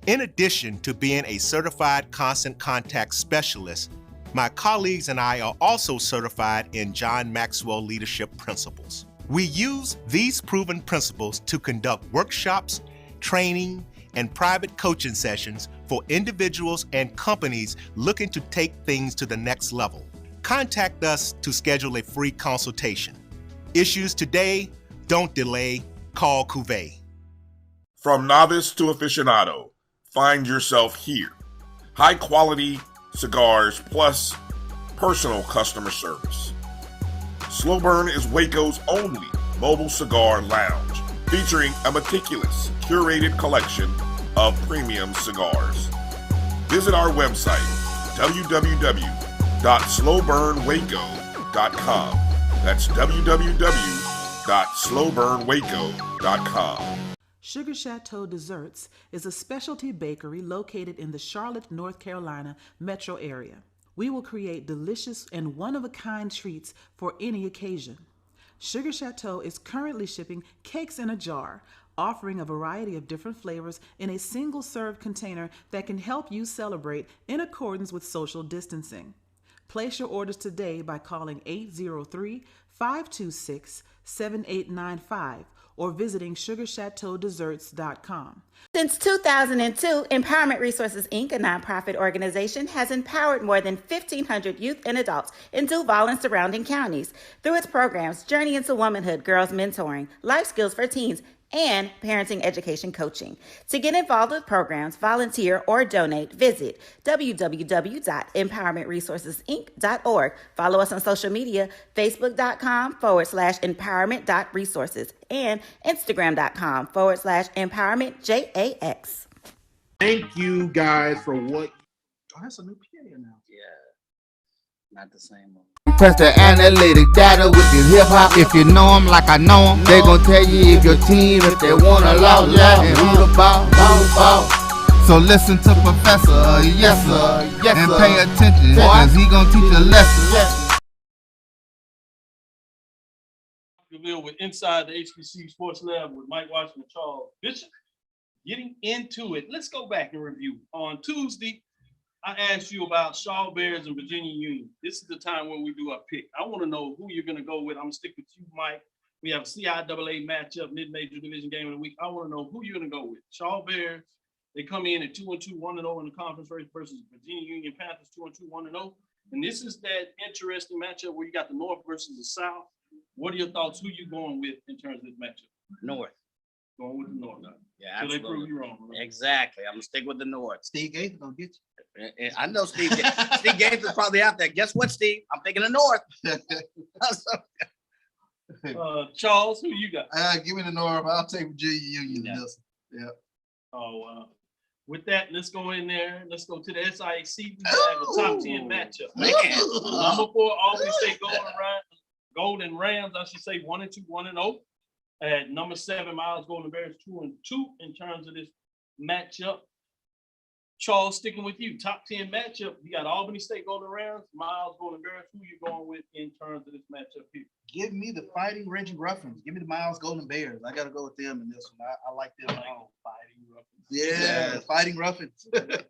[SPEAKER 9] In addition to being a certified constant contact specialist, my colleagues and I are also certified in John Maxwell leadership principles. We use these proven principles to conduct workshops, training, and private coaching sessions for individuals and companies looking to take things to the next level. Contact us to schedule a free consultation. Issues today, don't delay, call Cuvée.
[SPEAKER 6] From novice to aficionado, find yourself here. High quality cigars plus personal customer service. Slow Burn is Waco's only mobile cigar lounge, featuring a meticulous, curated collection of premium cigars. Visit our website, www.slowburnwaco.com. That's www.slowburnwaco.com.
[SPEAKER 1] Sugar Chateau Desserts is a specialty bakery located in the Charlotte, North Carolina metro area. We will create delicious and one-of-a-kind treats for any occasion. Sugar Chateau is currently shipping cakes in a jar, offering a variety of different flavors in a single-serve container that can help you celebrate in accordance with social distancing. Place your orders today by calling 803-526-7895 or visiting sugarchateaudesserts.com.
[SPEAKER 2] Since 2002, Empowerment Resources, Inc., a nonprofit organization, has empowered more than 1,500 youth and adults in Duval and surrounding counties through its programs Journey into Womanhood, Girls Mentoring, Life Skills for Teens, and Parenting Education Coaching. To get involved with programs, volunteer, or donate, visit www.empowermentresourcesinc.org. Follow us on social media, facebook.com/empowerment.resources and instagram.com/empowermentjax.
[SPEAKER 3] Thank you guys for what.
[SPEAKER 11] Oh, that's a new PA now.
[SPEAKER 12] Yeah, not the same one.
[SPEAKER 7] Press the analytic data with your hip hop. If you know them like I know them, they gon' tell you if your team, if they wanna loud, and who the ball. So listen to Professor, yes sir, and pay attention, cause he gon' teach a lesson.
[SPEAKER 10] With Inside the HBCU Sports Lab with Mike Washington and Charles Bishop. Getting into it, let's go back and review. On Tuesday, I asked you about Shaw Bears and Virginia Union. This is the time when we do our pick. I want to know who you're going to go with. I'm going to stick with you, Mike. We have a CIAA matchup, mid-major division game of the week. I want to know who you're going to go with. Shaw Bears, they come in at 2-2, 1-0 in the conference race versus Virginia Union Panthers, 2-2, 1-0. And this is that interesting matchup where you got the North versus the South. What are your thoughts? Who you going with in terms of this matchup?
[SPEAKER 12] North.
[SPEAKER 10] Going with the North.
[SPEAKER 12] Yeah,
[SPEAKER 10] so
[SPEAKER 12] absolutely.
[SPEAKER 10] they prove you wrong. Right?
[SPEAKER 12] Exactly. I'm gonna stick with the North.
[SPEAKER 11] Steve Gates is gonna get you.
[SPEAKER 12] I know Steve. Steve Gates is probably out there. Guess what, Steve? I'm picking the North.
[SPEAKER 10] Charles, who you got?
[SPEAKER 11] Give me the North. I'll take Virginia Union in this. Yeah.
[SPEAKER 10] Oh, with that, let's go in there. Let's go to the SIAC. We have a top 10 matchup.
[SPEAKER 12] Man.
[SPEAKER 10] Number 4, Albany State Golden Rams, I should say 1-2, 1-0. At number 7, Miles Golden Bears 2-2 in terms of this matchup. Charles, sticking with you, top 10 matchup. You got Albany State Golden Rams, Miles Golden Bears. Who you going with in terms of this matchup here?
[SPEAKER 11] Give me the Fighting Reggie Ruffins. Give me the Miles Golden Bears. I got to go with them in this one. I like them.
[SPEAKER 10] Fighting Ruffins.
[SPEAKER 11] Yeah, Fighting Ruffins.
[SPEAKER 10] Yeah.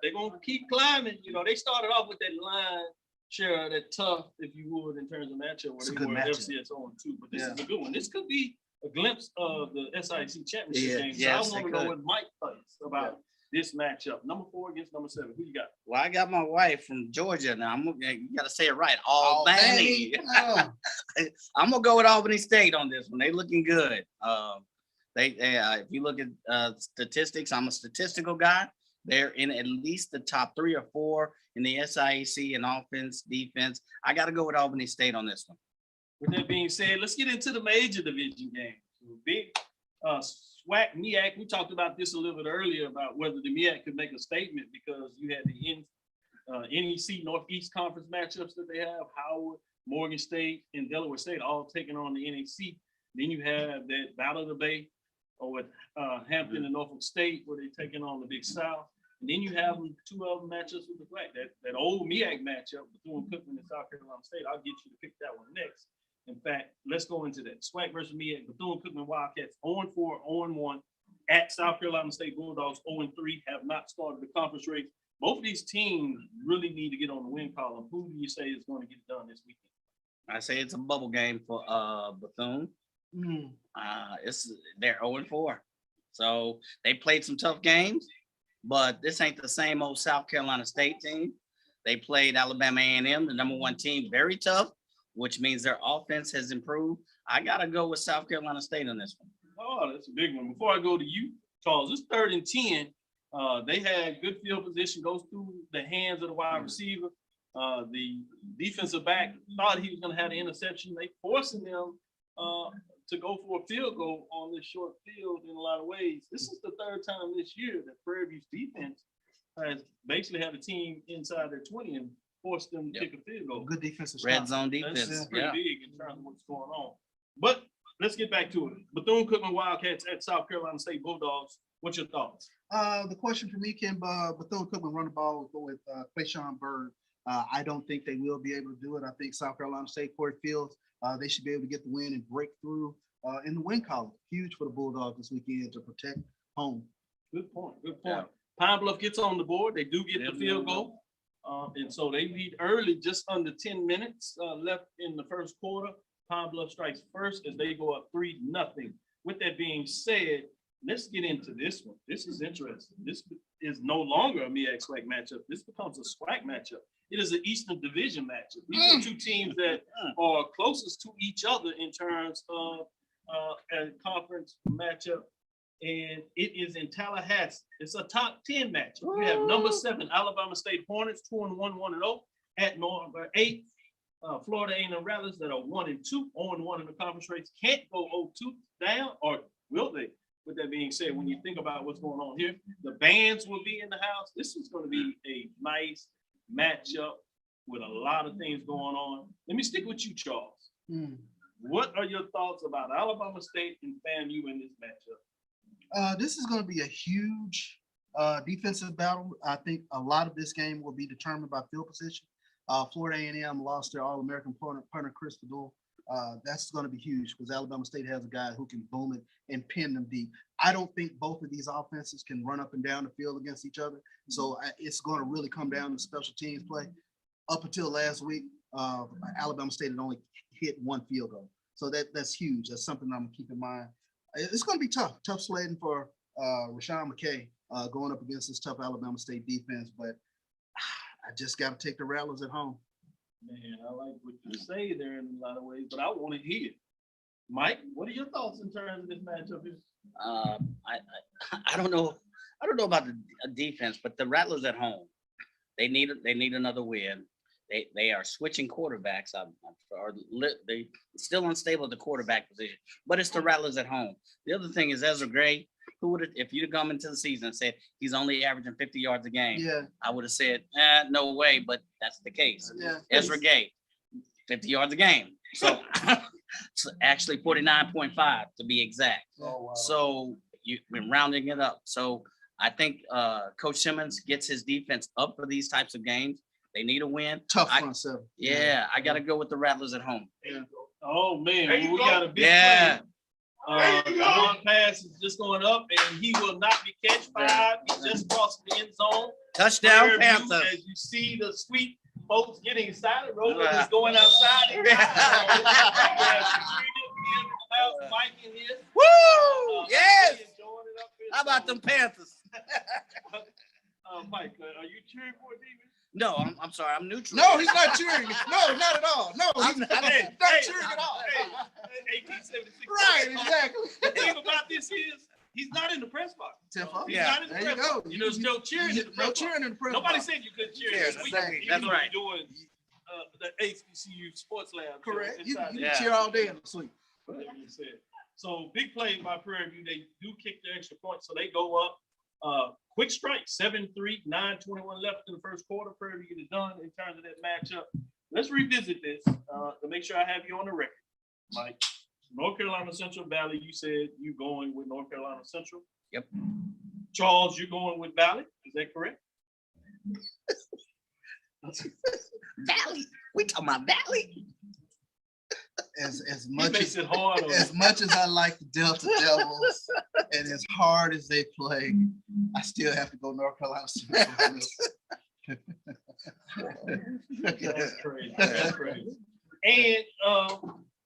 [SPEAKER 10] They're going to keep climbing. You know, they started off with that line share, that tough, if you would, in terms of matchup where they were FCS 0-2. But this is a good one. This could be a glimpse of the SIAC championship game. So I want to know what Mike thinks about this matchup. Number 4 against number 7. Who you got?
[SPEAKER 12] Well, I got my wife from Georgia now. You got to say it right. Albany. I'm gonna go with Albany State on this one. They looking good. If you look at statistics, I'm a statistical guy. They're in at least the top 3 or 4 in the SIAC in offense, defense. I got to go with Albany State on this one.
[SPEAKER 10] With that being said, let's get into the major division game. Big SWAC, MEAC. We talked about this a little bit earlier about whether the MEAC could make a statement because you had the NEC Northeast Conference matchups that they have, Howard, Morgan State, and Delaware State all taking on the NEC. Then you have that Battle of the Bay with Hampton and Norfolk State where they're taking on the Big South. And then you have 2 other matchups with the SWAC. That old MEAC matchup, Bethune-Cookman and South Carolina State. I'll get you to pick that one next. In fact, let's go into that. SWAC versus MEAC, Bethune-Cookman Wildcats 0-4, 0-1 at South Carolina State Bulldogs 0-3, have not started the conference race. Both of these teams really need to get on the win column. Who do you say is going to get it done this weekend?
[SPEAKER 12] I say it's a bubble game for Bethune. They're 0-4. So they played some tough games, but this ain't the same old South Carolina State team. They played Alabama A&M, the number 1 team, very tough, which means their offense has improved. I got to go with South Carolina State on this one.
[SPEAKER 10] Oh, that's a big one. Before I go to you, Charles, it's 3rd and 10. They had good field position, goes through the hands of the wide receiver. The defensive back thought he was going to have an interception. They forcing them to go for a field goal on this short field in a lot of ways. This is the 3rd time this year that Prairie View's defense has basically had a team inside their 20 and forced them to kick a field goal.
[SPEAKER 11] Good defensive
[SPEAKER 12] red zone defense.
[SPEAKER 10] That's pretty big in terms of what's going on. But let's get back to it. Bethune-Cookman Wildcats at South Carolina State Bulldogs. What's your thoughts?
[SPEAKER 11] The question for me, can Bethune-Cookman run the ball with Quayshawn Bird? I don't think they will be able to do it. I think South Carolina State, Corey Fields, they should be able to get the win and break through in the win column. Huge for the Bulldogs this weekend to protect home.
[SPEAKER 10] Good point. Yeah. Pine Bluff gets on the board. They do get the field goal. And so they lead early, just under 10 minutes left in the first quarter. Pine Bluff strikes first as they go up 3-0. With that being said, let's get into this one. This is interesting. This is no longer a MEAC SWAC matchup. This becomes a SWAC matchup. It is an Eastern Division matchup. These are two teams that are closest to each other in terms of a conference matchup. And it is in Tallahassee. It's a top 10 matchup. We have number 7 Alabama State Hornets, 2-1, 1-0 at number 8. Florida A&M Rattlers that are 1-2, 0-1 in the conference race. Can't go 0-2 down, or will they? With that being said, when you think about what's going on here, the bands will be in the house. This is going to be a nice matchup with a lot of things going on. Let me stick with you, Charles. What are your thoughts about Alabama State and FAMU in this matchup?
[SPEAKER 11] This is going to be a huge defensive battle. I think a lot of this game will be determined by field position. Florida A&M lost their All-American punter, Chris Fadul. That's going to be huge because Alabama State has a guy who can boom it and pin them deep. I don't think both of these offenses can run up and down the field against each other. So it's going to really come down to special teams play. Up until last week, Alabama State had only hit 1 field goal. So that's huge. That's something I'm going to keep in mind. It's going to be tough sledding for Rashawn McKay going up against this tough Alabama State defense. But I just got to take the Rattlers at home.
[SPEAKER 10] Man, I like what you say there in a lot of ways, but I want to hear it. Mike, what are your thoughts in terms of this matchup here?
[SPEAKER 12] I don't know. I don't know about the defense, but the Rattlers at home, they need another win. They are switching quarterbacks. They still unstable at the quarterback position, but it's the Rattlers at home. The other thing is Ezra Gray. Who would have, if you'd have come into the season and said he's only averaging 50 yards a game, I would have said, no way, but that's the case. Ezra Gay, 50 yards a game. So it's actually 49.5 to be exact. Oh, wow. So you've been rounding it up. So I think Coach Simmons gets his defense up for these types of games. They need a win.
[SPEAKER 11] Tough front seven.
[SPEAKER 12] Yeah, I got to go with the Rattlers at home.
[SPEAKER 10] Oh, man, we got a big play. One pass is just going up, and he will not be catch 5. He just crossed the end zone.
[SPEAKER 12] Touchdown, Panthers.
[SPEAKER 10] As you see the sweet folks getting excited, Roland is going outside. Mike in here.
[SPEAKER 12] Woo! Yes! How about them Panthers?
[SPEAKER 10] Mike, are you cheering for a demon?
[SPEAKER 12] No, I'm sorry. I'm neutral.
[SPEAKER 11] No, he's not cheering. No, not at all. No, he's not cheering at all.
[SPEAKER 10] 1876.
[SPEAKER 11] Right, exactly.
[SPEAKER 10] The thing about this is he's not in the press box. He's not in the press box. You know, there's no cheering in the press box. Nobody said you couldn't cheer this week.
[SPEAKER 12] That's right.
[SPEAKER 10] Doing the HBCU Sports Lab.
[SPEAKER 11] Correct. You can cheer all day in the sleep.
[SPEAKER 10] So big play by Prairie View. They do kick the extra point, so they go up. Quick strike, 7-3, 9:21 left in the first quarter. Prairie View get it done in terms of that matchup. Let's revisit this to make sure I have you on the record, Mike. North Carolina Central Valley, you said you going with North Carolina Central.
[SPEAKER 12] Yep.
[SPEAKER 10] Charles, you're going with Valley. Is that correct?
[SPEAKER 12] Valley? We talking about Valley?
[SPEAKER 11] As much as I like the Delta Devils and as hard as they play, I still have to go North Carolina Central.
[SPEAKER 10] That's crazy. That's crazy. And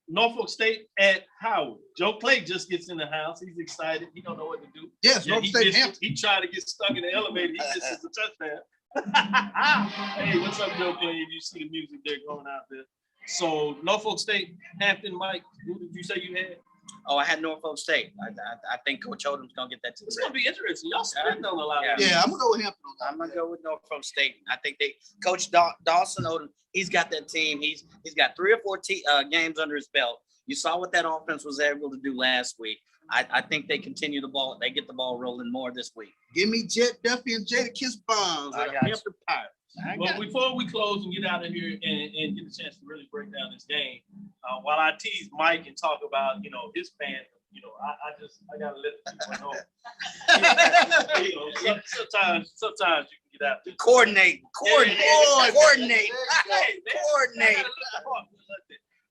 [SPEAKER 10] Norfolk State at Howard. Joe Clay just gets in the house. He's excited. He don't know what to do.
[SPEAKER 11] Yes, Norfolk State Hampton.
[SPEAKER 10] He tried to get stuck in the elevator. He misses the touchdown. Hey, what's up, Joe Clay? If you see the music there going out there. So Norfolk State, Hampton, Mike, who did you say you had?
[SPEAKER 12] Oh, I had Norfolk State. I think Coach Odom's gonna get that to the
[SPEAKER 10] It's gonna be interesting. Y'all spending on a lot.
[SPEAKER 11] Yeah, I'm gonna go with Hampton.
[SPEAKER 12] I'm gonna go with Norfolk State. I think Coach Dawson Odom. He's got that team. He's got 3 or 4 games under his belt. You saw what that offense was able to do last week. I think they continue the ball. They get the ball rolling more this week.
[SPEAKER 11] Give me Jet Duffy and Jada Kiss Bonds. Hampton Pirates.
[SPEAKER 10] Well, before we close and get out of here and get a chance to really break down this game, while I tease Mike and talk about, his fan, I gotta let people know. Sometimes you can get out there.
[SPEAKER 12] Coordinate.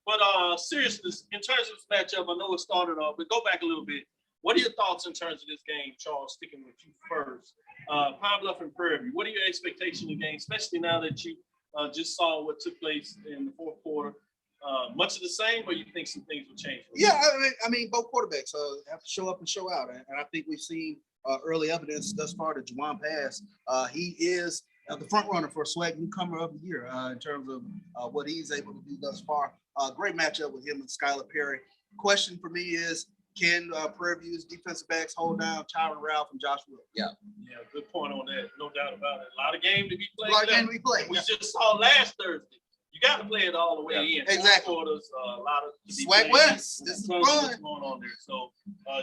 [SPEAKER 10] But seriousness, in terms of this matchup, I know it started off, but go back a little bit. What are your thoughts in terms of this game, Charles, sticking with you first? Pine Bluff and Prairie View, what are your expectations of the game, especially now that you just saw what took place in the fourth quarter? much of the same, or you think some things will change?
[SPEAKER 11] Yeah, I mean, both quarterbacks have to show up and show out, and I think we've seen early evidence thus far that Juwan Pass, he is the front runner for SWAC Newcomer of the Year in terms of what he's able to do thus far. Great matchup with him and Skylar Perry. Question for me is, can Prairie View's defensive backs hold down Tyron Ralph and Josh Wood?
[SPEAKER 10] Yeah, good point on that. No doubt about it. A lot of game to be played.
[SPEAKER 11] A lot of game to be played.
[SPEAKER 10] We just saw last Thursday. You got to play it all the way in.
[SPEAKER 11] Exactly.
[SPEAKER 10] Quarters, a lot of
[SPEAKER 11] SWAC West. This is fun.
[SPEAKER 10] What's going on there? So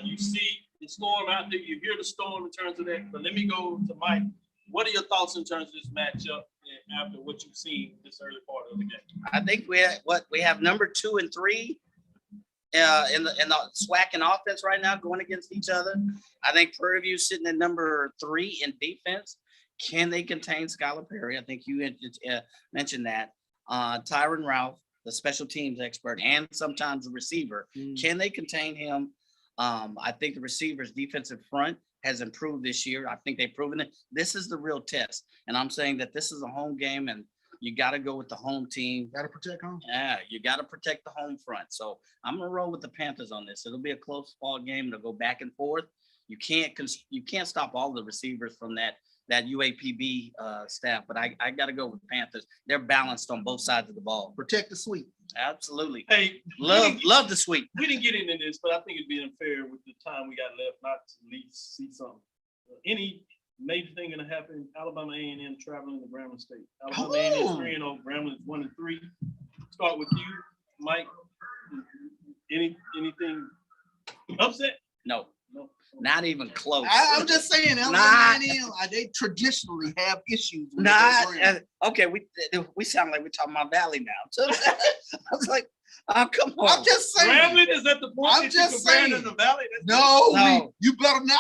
[SPEAKER 10] you see the storm out there. You hear the storm in terms of that. But let me go to Mike. What are your thoughts in terms of this matchup after what you've seen this early part of the game?
[SPEAKER 12] I think we have number 2 and 3 in the SWAC and offense right now going against each other. I think Prairie View sitting at number 3 in defense. Can they contain Skylar Perry? I think you mentioned that. Tyron Ralph, the special teams expert, and sometimes the receiver. Can they contain him? I think the receivers' defensive front has improved this year. I think they've proven it. This is the real test. And I'm saying that this is a home game, and you got to go with the home team.
[SPEAKER 11] Got to protect home.
[SPEAKER 12] Yeah, you got to protect the home front. So I'm going to roll with the Panthers on this. It'll be a close ball game. It'll go back and forth. You can't stop all the receivers from that UAPB staff, but I got to go with Panthers. They're balanced on both sides of the ball.
[SPEAKER 11] Protect the sweep.
[SPEAKER 12] Absolutely.
[SPEAKER 10] Hey,
[SPEAKER 12] love the sweep.
[SPEAKER 10] We didn't get into this, but I think it'd be unfair with the time we got left not to at least see something. Any major thing going to happen? Alabama A&M traveling to Grambling State. Alabama A&M 3-0. Grambling is 1-3. Start with you, Mike. Anything upset?
[SPEAKER 12] No. Not even close.
[SPEAKER 11] I'm just saying, they traditionally have issues.
[SPEAKER 12] Okay, we sound like we're talking about Valley now. I was like, oh, come on.
[SPEAKER 11] I'm just saying.
[SPEAKER 10] Grambling is at the point
[SPEAKER 11] I'm just saying.
[SPEAKER 10] In the Valley.
[SPEAKER 11] No. You better not.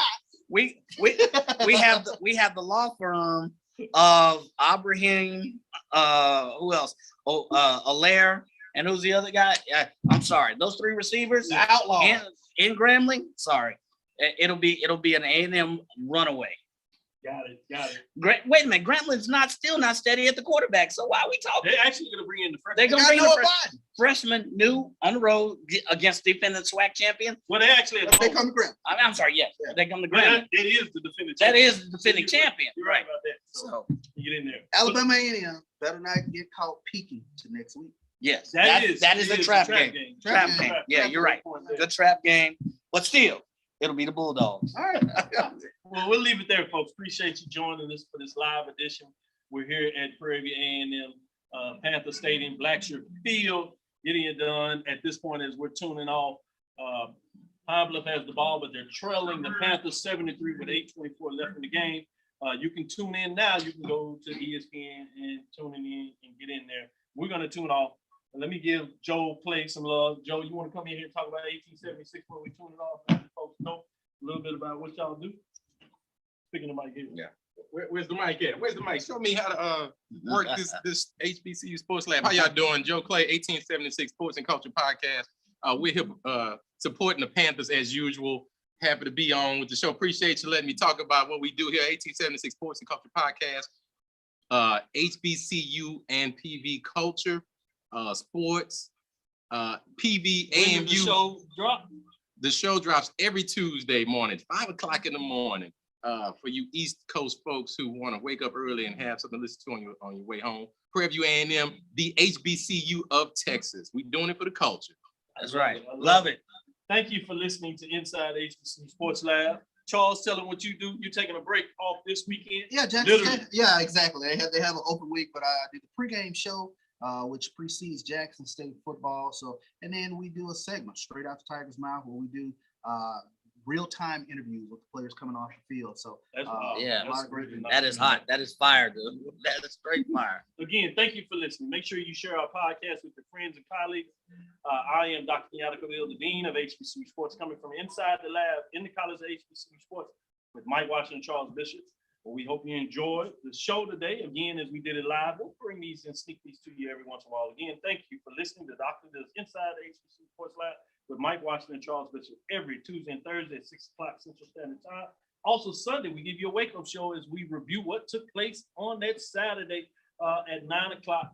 [SPEAKER 12] We have the law firm of Abraham. Who else? Alaire, and who's the other guy? I'm sorry. Those 3 receivers,
[SPEAKER 11] outlaw
[SPEAKER 12] in Grambling. Sorry. It'll be an A&M runaway.
[SPEAKER 10] Got it.
[SPEAKER 12] Wait a minute, Grambling's still not steady at the quarterback. So why are we talking?
[SPEAKER 10] They're actually going to bring in the freshman.
[SPEAKER 12] They're going to bring the freshman new on the road against defending SWAC champion.
[SPEAKER 10] Well, they actually
[SPEAKER 11] they come to Grambling.
[SPEAKER 12] I'm sorry, yes, they come to Grambling.
[SPEAKER 10] That is the defending.
[SPEAKER 12] That is the defending champion.
[SPEAKER 10] You're right about that. So you get in there.
[SPEAKER 11] Alabama A&M better not get caught peeking to next week.
[SPEAKER 12] Yes, that is a trap game. Trap game. Yeah, you're right. Good trap game, but still. It'll be the Bulldogs.
[SPEAKER 11] All right.
[SPEAKER 10] Well, we'll leave it there, folks. Appreciate you joining us for this live edition. We're here at Prairie View A&M Panther Stadium, Blackshear Field, getting it done at this point as we're tuning off. Pine Bluff has the ball, but they're trailing the Panthers 73 with 8:24 left in the game. You can tune in now. You can go to ESPN and tune in and get in there. We're going to tune off. Let me give Joe Clay some love. Joe, you want to come in here and talk about 1876 when we tune it off? Let the folks know a little bit about what y'all do. Speaking of Mike here.
[SPEAKER 13] Yeah. Where's the mic at? Where's the mic? Show me how to work this HBCU Sports Lab. How y'all doing? Joe Clay, 1876 Sports and Culture Podcast. We're here supporting the Panthers as usual. Happy to be on with the show. Appreciate you letting me talk about what we do here, 1876 Sports and Culture Podcast. HBCU and PV Culture. Sports, PV, AMU. The show drops every Tuesday morning, 5 o'clock in the morning. For you East Coast folks who want to wake up early and have something to listen to on your way home. Prairie View A&M, the HBCU of Texas. We're doing it for the culture.
[SPEAKER 12] That's right. Love it.
[SPEAKER 10] Thank you for listening to Inside HBCU Sports Lab. Charles, tell them what you do. You're taking a break off this weekend.
[SPEAKER 11] Yeah, Jackson. Yeah, exactly. They have an open week, but I do the pregame show. Which precedes Jackson State football. And then we do a segment straight out the Tiger's mouth where we do real-time interviews with the players coming off the field. So
[SPEAKER 12] that is hot. That is fire, dude. That is straight fire.
[SPEAKER 10] Again, thank you for listening. Make sure you share our podcast with your friends and colleagues. I am Dr. Kenyatta Cavill, the Dean of HBCU Sports, coming from inside the lab in the College of HBCU Sports with Mike Washington and Charles Bishop. Well, we hope you enjoyed the show today. Again, as we did it live, we'll bring these and sneak these to you every once in a while. Again, thank you for listening to Dr. Does Inside the HBCU Sports Lab with Mike Washington and Charles Bishop every Tuesday and Thursday at 6 o'clock Central Standard Time. Also, Sunday, we give you a wake-up show as we review what took place on that Saturday at 9 o'clock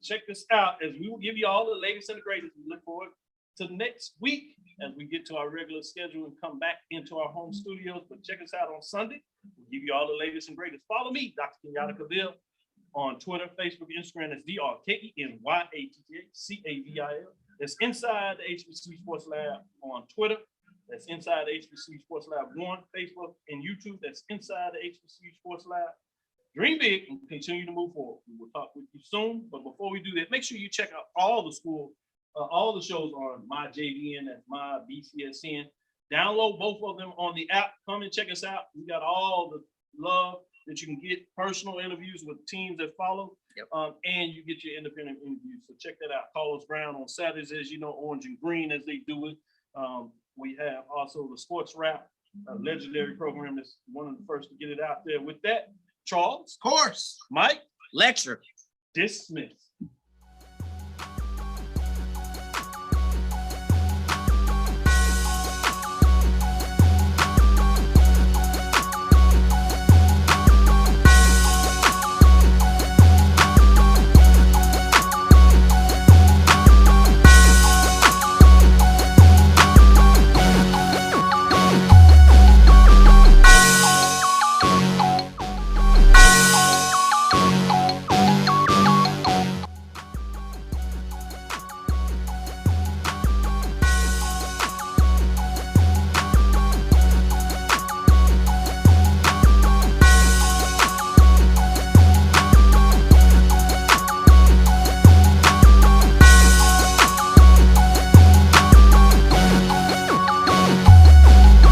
[SPEAKER 10] check this out as we will give you all the latest and the greatest. We look forward to next week as we get to our regular schedule and come back into our home studios. But check us out on Sunday. We'll give you all the latest and greatest. Follow me, Dr. Kenyatta Cavil, on Twitter, Facebook, Instagram. That's DrKenyattacavil. That's Inside the HBCU Sports Lab on Twitter. That's Inside the HBCU Sports Lab 1, Facebook, and YouTube. That's Inside the HBCU Sports Lab. Dream big and continue to move forward. We will talk with you soon. But before we do that, make sure you check out all the shows on my JVN, that's my BCSN. Download both of them on the app. Come and check us out. We got all the love that you can get, personal interviews with teams that follow, and you get your independent interviews. So check that out. Carlos Brown on Saturdays, as you know, Orange and Green as they do it. We have also the Sports Rap, a legendary program that's one of the first to get it out there. With that, Charles,
[SPEAKER 11] Of course.
[SPEAKER 10] Mike,
[SPEAKER 12] Lecture.
[SPEAKER 10] dismissed.